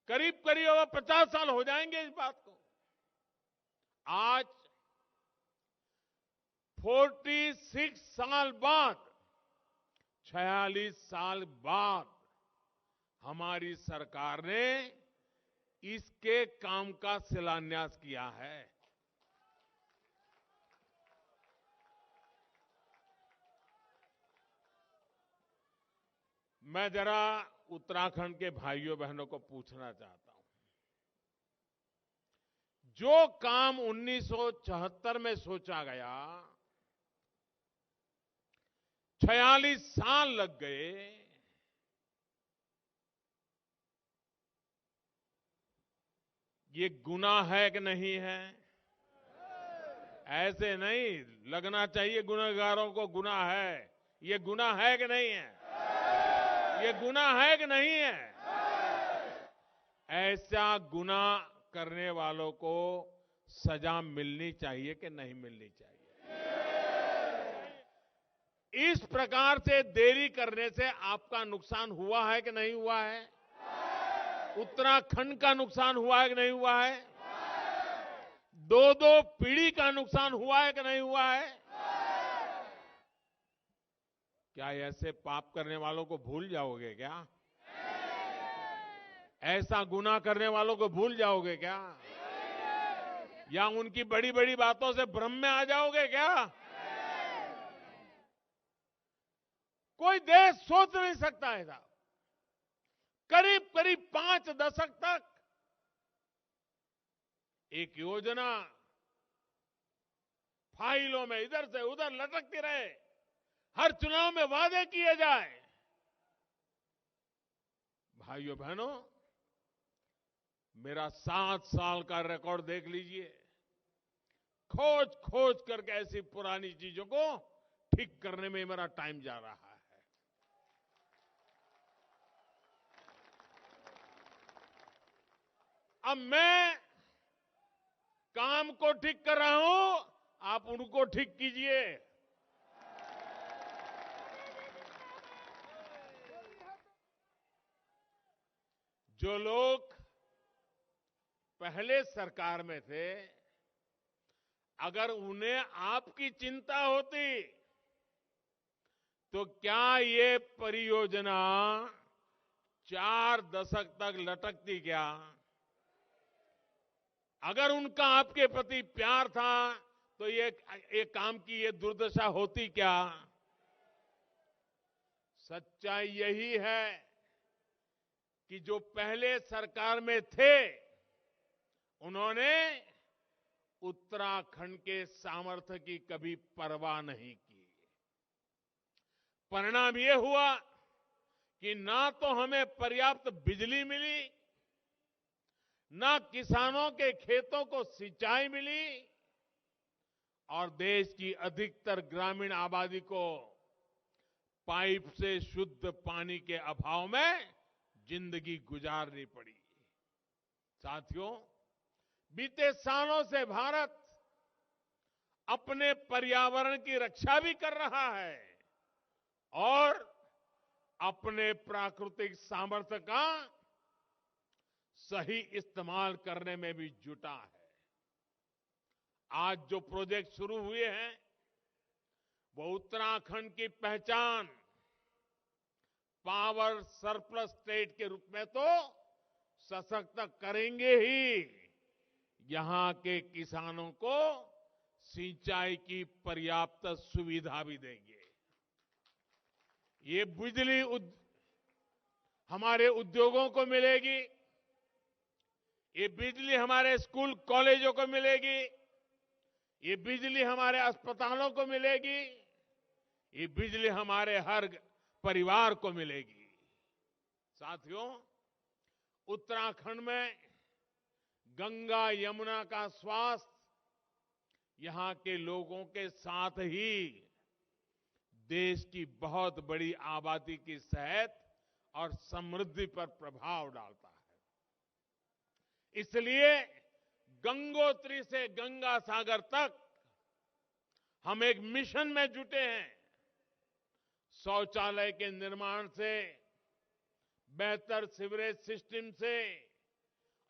करीब करीब अब 50 साल हो जाएंगे इस बात को। आज 46 साल बाद, 46 साल बाद हमारी सरकार ने इसके काम का शिलान्यास किया है। मैं जरा उत्तराखंड के भाइयों बहनों को पूछना चाहता हूं, जो काम 1974 में सोचा गया, 46 साल लग गए, ये गुनाह है कि नहीं है? ऐसे नहीं लगना चाहिए गुनहगारों को गुनाह है। ये गुनाह है कि नहीं है? ये गुनाह है कि नहीं है? ऐसा गुनाह करने वालों को सजा मिलनी चाहिए कि नहीं मिलनी चाहिए? इस प्रकार से देरी करने से आपका नुकसान हुआ है कि नहीं हुआ है? उत्तराखंड का नुकसान हुआ है कि नहीं हुआ है? दो पीढ़ी का नुकसान हुआ है कि नहीं हुआ है? क्या ऐसे पाप करने वालों को भूल जाओगे क्या? ऐसा गुनाह करने वालों को भूल जाओगे क्या? या उनकी बड़ी बड़ी बातों से भ्रम में आ जाओगे क्या? कोई देश सोच नहीं सकता ऐसा। करीब करीब 5 दशक तक एक योजना फाइलों में इधर से उधर लटकती रहे, हर चुनाव में वादे किए जाए। भाइयों बहनों, मेरा 7 साल का रिकॉर्ड देख लीजिए। खोज खोज करके ऐसी पुरानी चीजों को ठीक करने में मेरा टाइम जा रहा है। अब मैं काम को ठीक कर रहा हूं, आप उनको ठीक कीजिए। जो लोग पहले सरकार में थे, अगर उन्हें आपकी चिंता होती तो क्या ये परियोजना 4 दशक तक लटकती क्या? अगर उनका आपके प्रति प्यार था तो ये काम की ये दुर्दशा होती क्या? सच्चाई यही है कि जो पहले सरकार में थे, उन्होंने उत्तराखंड के सामर्थ्य की कभी परवाह नहीं की। परिणाम यह हुआ कि ना तो हमें पर्याप्त बिजली मिली, ना किसानों के खेतों को सिंचाई मिली, और देश की अधिकतर ग्रामीण आबादी को पाइप से शुद्ध पानी के अभाव में जिंदगी गुजारनी पड़ी। साथियों, बीते सालों से भारत अपने पर्यावरण की रक्षा भी कर रहा है और अपने प्राकृतिक सामर्थ्य का सही इस्तेमाल करने में भी जुटा है। आज जो प्रोजेक्ट शुरू हुए हैं, वो उत्तराखंड की पहचान पावर सरप्लस स्टेट के रूप में तो सशक्त करेंगे ही, यहां के किसानों को सिंचाई की पर्याप्त सुविधा भी देंगे। ये बिजली हमारे उद्योगों को मिलेगी, ये बिजली हमारे स्कूल कॉलेजों को मिलेगी, ये बिजली हमारे अस्पतालों को मिलेगी, ये बिजली हमारे हर परिवार को मिलेगी। साथियों, उत्तराखंड में गंगा यमुना का स्वास्थ्य यहां के लोगों के साथ ही देश की बहुत बड़ी आबादी की सेहत और समृद्धि पर प्रभाव डालता है। इसलिए गंगोत्री से गंगा सागर तक हम एक मिशन में जुटे हैं। शौचालय के निर्माण से, बेहतर सीवरेज सिस्टम से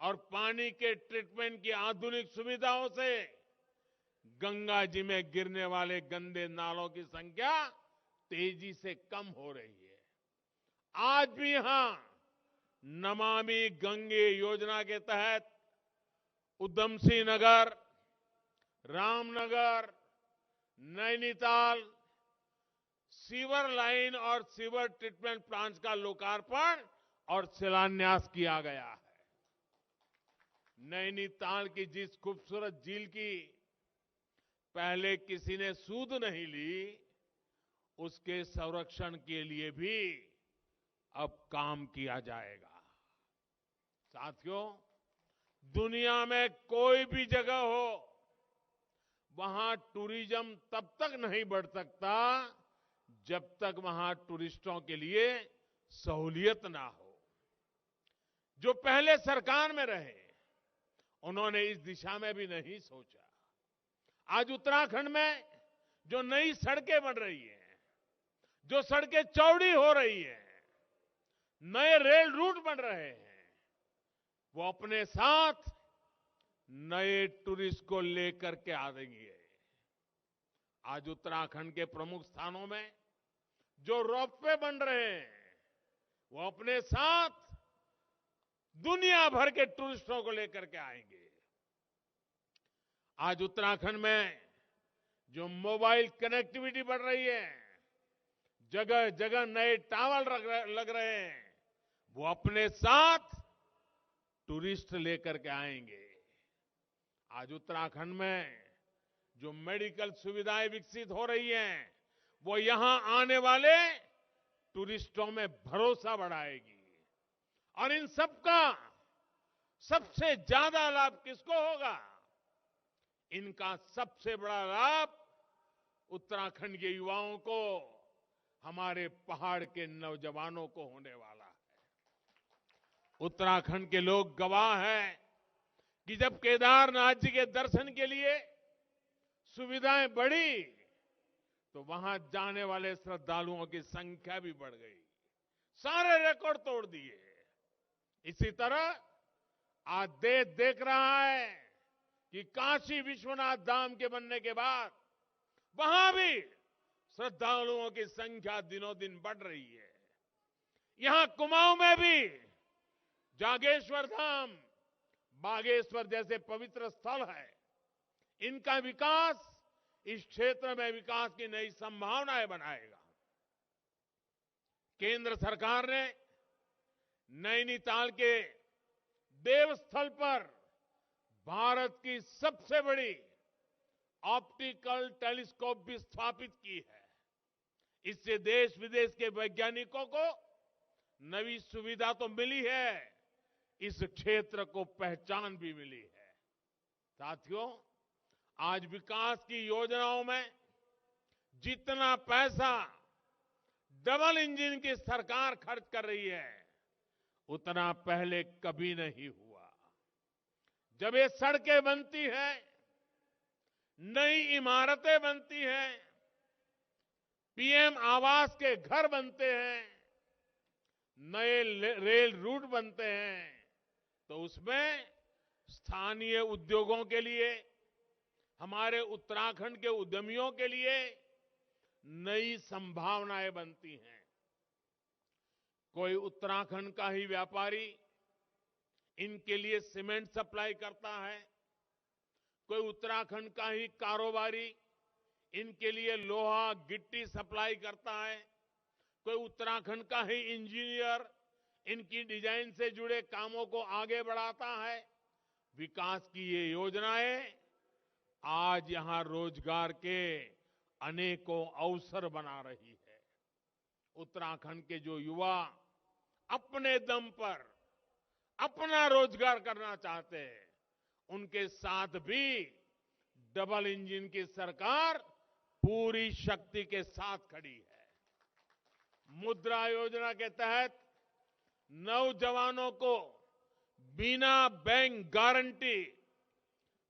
और पानी के ट्रीटमेंट की आधुनिक सुविधाओं से गंगा जी में गिरने वाले गंदे नालों की संख्या तेजी से कम हो रही है। आज भी यहां नमामि गंगे योजना के तहत उधमसिंह नगर, रामनगर, नैनीताल सीवर लाइन और सीवर ट्रीटमेंट प्लांट का लोकार्पण और शिलान्यास किया गया है। नैनीताल की जिस खूबसूरत झील की पहले किसी ने सूध नहीं ली, उसके संरक्षण के लिए भी अब काम किया जाएगा। साथियों, दुनिया में कोई भी जगह हो, वहां टूरिज्म तब तक नहीं बढ़ सकता जब तक वहां टूरिस्टों के लिए सहूलियत ना हो। जो पहले सरकार में रहे, उन्होंने इस दिशा में भी नहीं सोचा। आज उत्तराखंड में जो नई सड़कें बन रही हैं, जो सड़कें चौड़ी हो रही हैं, नए रेल रूट बन रहे हैं, वो अपने साथ नए टूरिस्ट को लेकर के आ रही है। आज उत्तराखंड के प्रमुख स्थानों में जो रोपवे बन रहे हैं, वो अपने साथ दुनिया भर के टूरिस्टों को लेकर के आएंगे। आज उत्तराखंड में जो मोबाइल कनेक्टिविटी बढ़ रही है, जगह जगह नए टावर लग रहे हैं, वो अपने साथ टूरिस्ट लेकर के आएंगे। आज उत्तराखंड में जो मेडिकल सुविधाएं विकसित हो रही हैं, वो यहां आने वाले टूरिस्टों में भरोसा बढ़ाएगी। और इन सबका सबसे ज्यादा लाभ किसको होगा? इनका सबसे बड़ा लाभ उत्तराखंड के युवाओं को, हमारे पहाड़ के नौजवानों को होने वाला है। उत्तराखंड के लोग गवाह हैं कि जब केदारनाथ जी के दर्शन के लिए सुविधाएं बढ़ी, तो वहां जाने वाले श्रद्धालुओं की संख्या भी बढ़ गई, सारे रिकॉर्ड तोड़ दिए। इसी तरह आज देश देख रहा है कि काशी विश्वनाथ धाम के बनने के बाद वहां भी श्रद्धालुओं की संख्या दिनों दिन बढ़ रही है। यहां कुमाऊं में भी जागेश्वर धाम, बागेश्वर जैसे पवित्र स्थल है, इनका विकास इस क्षेत्र में विकास की नई संभावनाएं बनाएगा। केंद्र सरकार ने नैनीताल के देवस्थल पर भारत की सबसे बड़ी ऑप्टिकल टेलीस्कोप भी स्थापित की है। इससे देश विदेश के वैज्ञानिकों को नई सुविधा तो मिली है, इस क्षेत्र को पहचान भी मिली है। साथियों, आज विकास की योजनाओं में जितना पैसा डबल इंजन की सरकार खर्च कर रही है, उतना पहले कभी नहीं हुआ। जब ये सड़कें बनती हैं, नई इमारतें बनती हैं, पीएम आवास के घर बनते हैं, नए रेल रूट बनते हैं, तो उसमें स्थानीय उद्योगों के लिए, हमारे उत्तराखंड के उद्यमियों के लिए नई संभावनाएं बनती हैं। कोई उत्तराखंड का ही व्यापारी इनके लिए सीमेंट सप्लाई करता है, कोई उत्तराखंड का ही कारोबारी इनके लिए लोहा गिट्टी सप्लाई करता है, कोई उत्तराखंड का ही इंजीनियर इनकी डिजाइन से जुड़े कामों को आगे बढ़ाता है। विकास की ये योजनाएं आज यहां रोजगार के अनेकों अवसर बना रही है। उत्तराखंड के जो युवा अपने दम पर अपना रोजगार करना चाहते हैं, उनके साथ भी डबल इंजन की सरकार पूरी शक्ति के साथ खड़ी है। मुद्रा योजना के तहत नौजवानों को बिना बैंक गारंटी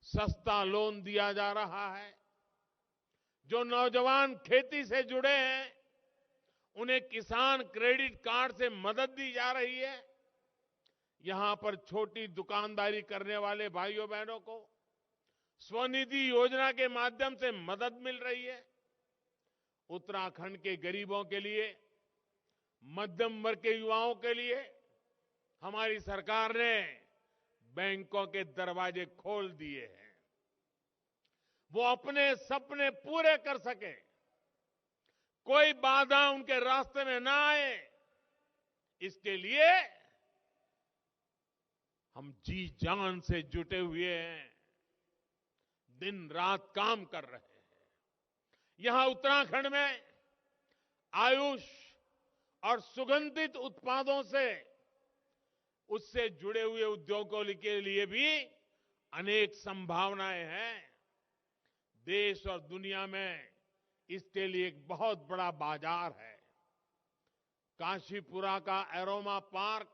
सस्ता लोन दिया जा रहा है। जो नौजवान खेती से जुड़े हैं, उन्हें किसान क्रेडिट कार्ड से मदद दी जा रही है। यहां पर छोटी दुकानदारी करने वाले भाइयों बहनों को स्वनिधि योजना के माध्यम से मदद मिल रही है। उत्तराखंड के गरीबों के लिए, मध्यम वर्ग के युवाओं के लिए हमारी सरकार ने बैंकों के दरवाजे खोल दिए हैं। वो अपने सपने पूरे कर सके, कोई बाधा उनके रास्ते में ना आए, इसके लिए हम जी जान से जुटे हुए हैं, दिन रात काम कर रहे हैं। यहां उत्तराखंड में आयुष और सुगंधित उत्पादों से उससे जुड़े हुए उद्योगों के लिए भी अनेक संभावनाएं हैं। देश और दुनिया में इसके लिए एक बहुत बड़ा बाजार है। काशीपुरा का एरोमा पार्क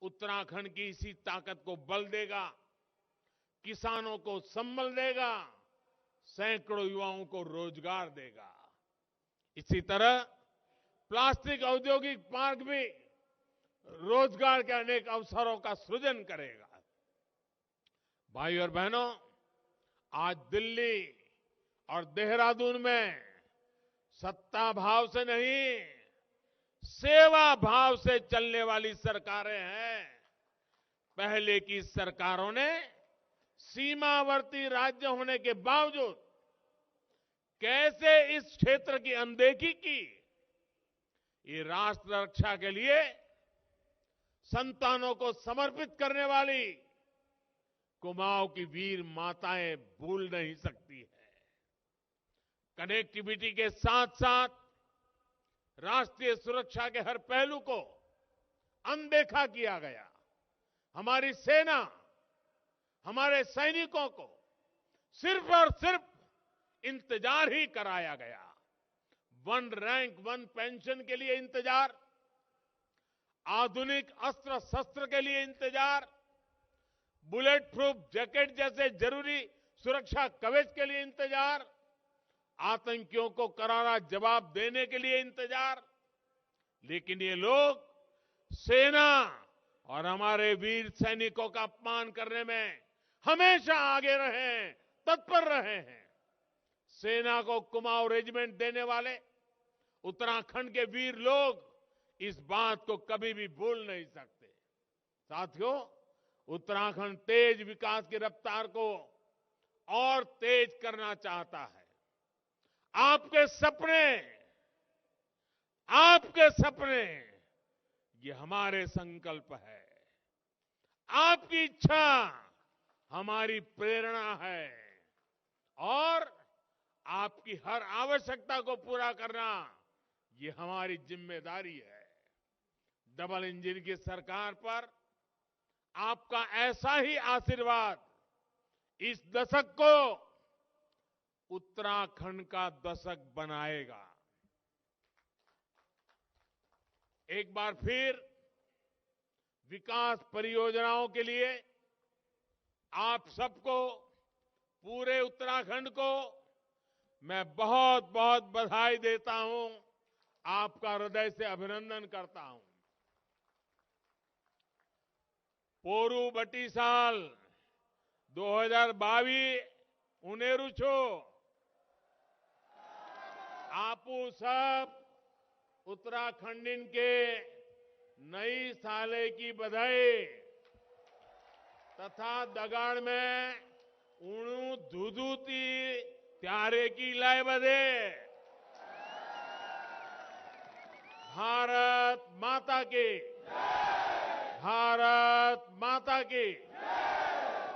उत्तराखंड की इसी ताकत को बल देगा, किसानों को संबल देगा, सैकड़ों युवाओं को रोजगार देगा। इसी तरह प्लास्टिक औद्योगिक पार्क भी रोजगार के अनेक अवसरों का सृजन करेगा। भाई और बहनों, आज दिल्ली और देहरादून में सत्ता भाव से नहीं, सेवा भाव से चलने वाली सरकारें हैं। पहले की सरकारों ने सीमावर्ती राज्य होने के बावजूद कैसे इस क्षेत्र की अनदेखी की। ये राष्ट्र रक्षा के लिए संतानों को समर्पित करने वाली कुमाऊं की वीर माताएं भूल नहीं सकती है। कनेक्टिविटी के साथ साथ राष्ट्रीय सुरक्षा के हर पहलू को अनदेखा किया गया। हमारी सेना, हमारे सैनिकों को सिर्फ और सिर्फ इंतजार ही कराया गया। वन रैंक वन पेंशन के लिए इंतजार, आधुनिक अस्त्र शस्त्र के लिए इंतजार, बुलेट प्रूफ जैकेट जैसे जरूरी सुरक्षा कवच के लिए इंतजार, आतंकियों को करारा जवाब देने के लिए इंतजार। लेकिन ये लोग सेना और हमारे वीर सैनिकों का अपमान करने में हमेशा आगे रहे हैं, तत्पर रहे हैं। सेना को कुमाऊं रेजिमेंट देने वाले उत्तराखंड के वीर लोग इस बात को कभी भी भूल नहीं सकते। साथियों, उत्तराखंड तेज विकास की रफ्तार को और तेज करना चाहता है। आपके सपने ये हमारे संकल्प है। आपकी इच्छा हमारी प्रेरणा है और आपकी हर आवश्यकता को पूरा करना ये हमारी जिम्मेदारी है। डबल इंजन की सरकार पर आपका ऐसा ही आशीर्वाद इस दशक को उत्तराखंड का दशक बनाएगा। एक बार फिर विकास परियोजनाओं के लिए आप सबको, पूरे उत्तराखंड को मैं बहुत बहुत बधाई देता हूं, आपका हृदय से अभिनंदन करता हूं। पोरू बटीसाल 2022 उनेरू छो आपू सब उत्तराखंडीन के नई साले की बधाई। तथा दगाड़ में ऊणु धुधुती त्यारे की लय बधे। भारत माता की, भारत माता की,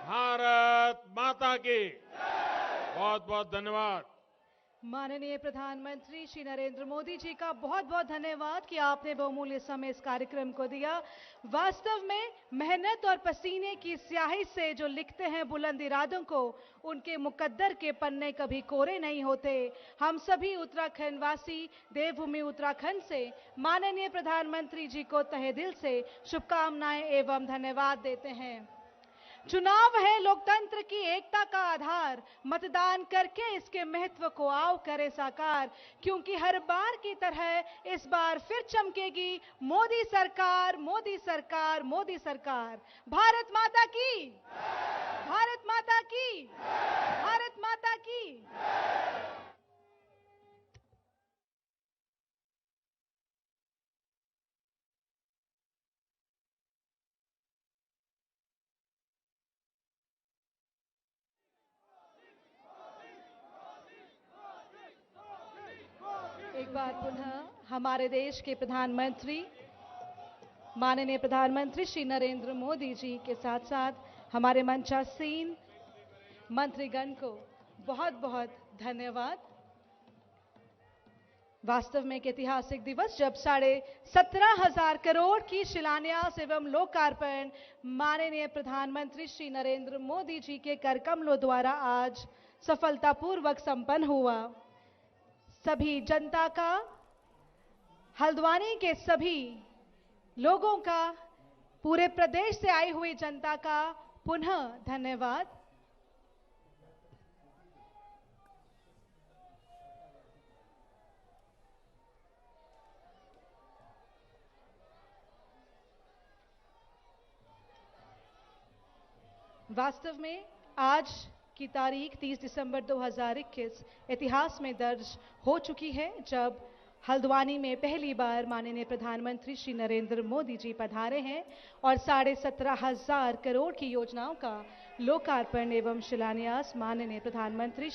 भारत माता की। बहुत बहुत धन्यवाद। माननीय प्रधानमंत्री श्री नरेंद्र मोदी जी का बहुत बहुत धन्यवाद कि आपने बहुमूल्य समय इस कार्यक्रम को दिया। वास्तव में मेहनत और पसीने की स्याही से जो लिखते हैं बुलंद इरादों को, उनके मुकद्दर के पन्ने कभी कोरे नहीं होते। हम सभी उत्तराखंड वासी देवभूमि उत्तराखंड से माननीय प्रधानमंत्री जी को तहे दिल से शुभकामनाएं एवं धन्यवाद देते हैं। चुनाव है लोकतंत्र की एकता का आधार, मतदान करके इसके महत्व को आओ करे साकार, क्योंकि हर बार की तरह इस बार फिर चमकेगी मोदी सरकार, मोदी सरकार, मोदी सरकार। भारत माता की, भारत माता की, भारत माता की। एक बार पुनः हमारे देश के प्रधानमंत्री माननीय प्रधानमंत्री श्री नरेंद्र मोदी जी के साथ साथ हमारे मंचासीन मंत्रीगण को बहुत बहुत धन्यवाद। वास्तव में एक ऐतिहासिक दिवस, जब 17,500 करोड़ की शिलान्यास एवं लोकार्पण माननीय प्रधानमंत्री श्री नरेंद्र मोदी जी के करकमलों द्वारा आज सफलतापूर्वक संपन्न हुआ। सभी जनता का, हल्द्वानी के सभी लोगों का, पूरे प्रदेश से आई हुई जनता का पुनः धन्यवाद। वास्तव में आज की तारीख 30 दिसंबर 2021 इतिहास में दर्ज हो चुकी है, जब हल्द्वानी में पहली बार माननीय प्रधानमंत्री श्री नरेंद्र मोदी जी पधारे हैं और 17,500 करोड़ की योजनाओं का लोकार्पण एवं शिलान्यास माननीय प्रधानमंत्री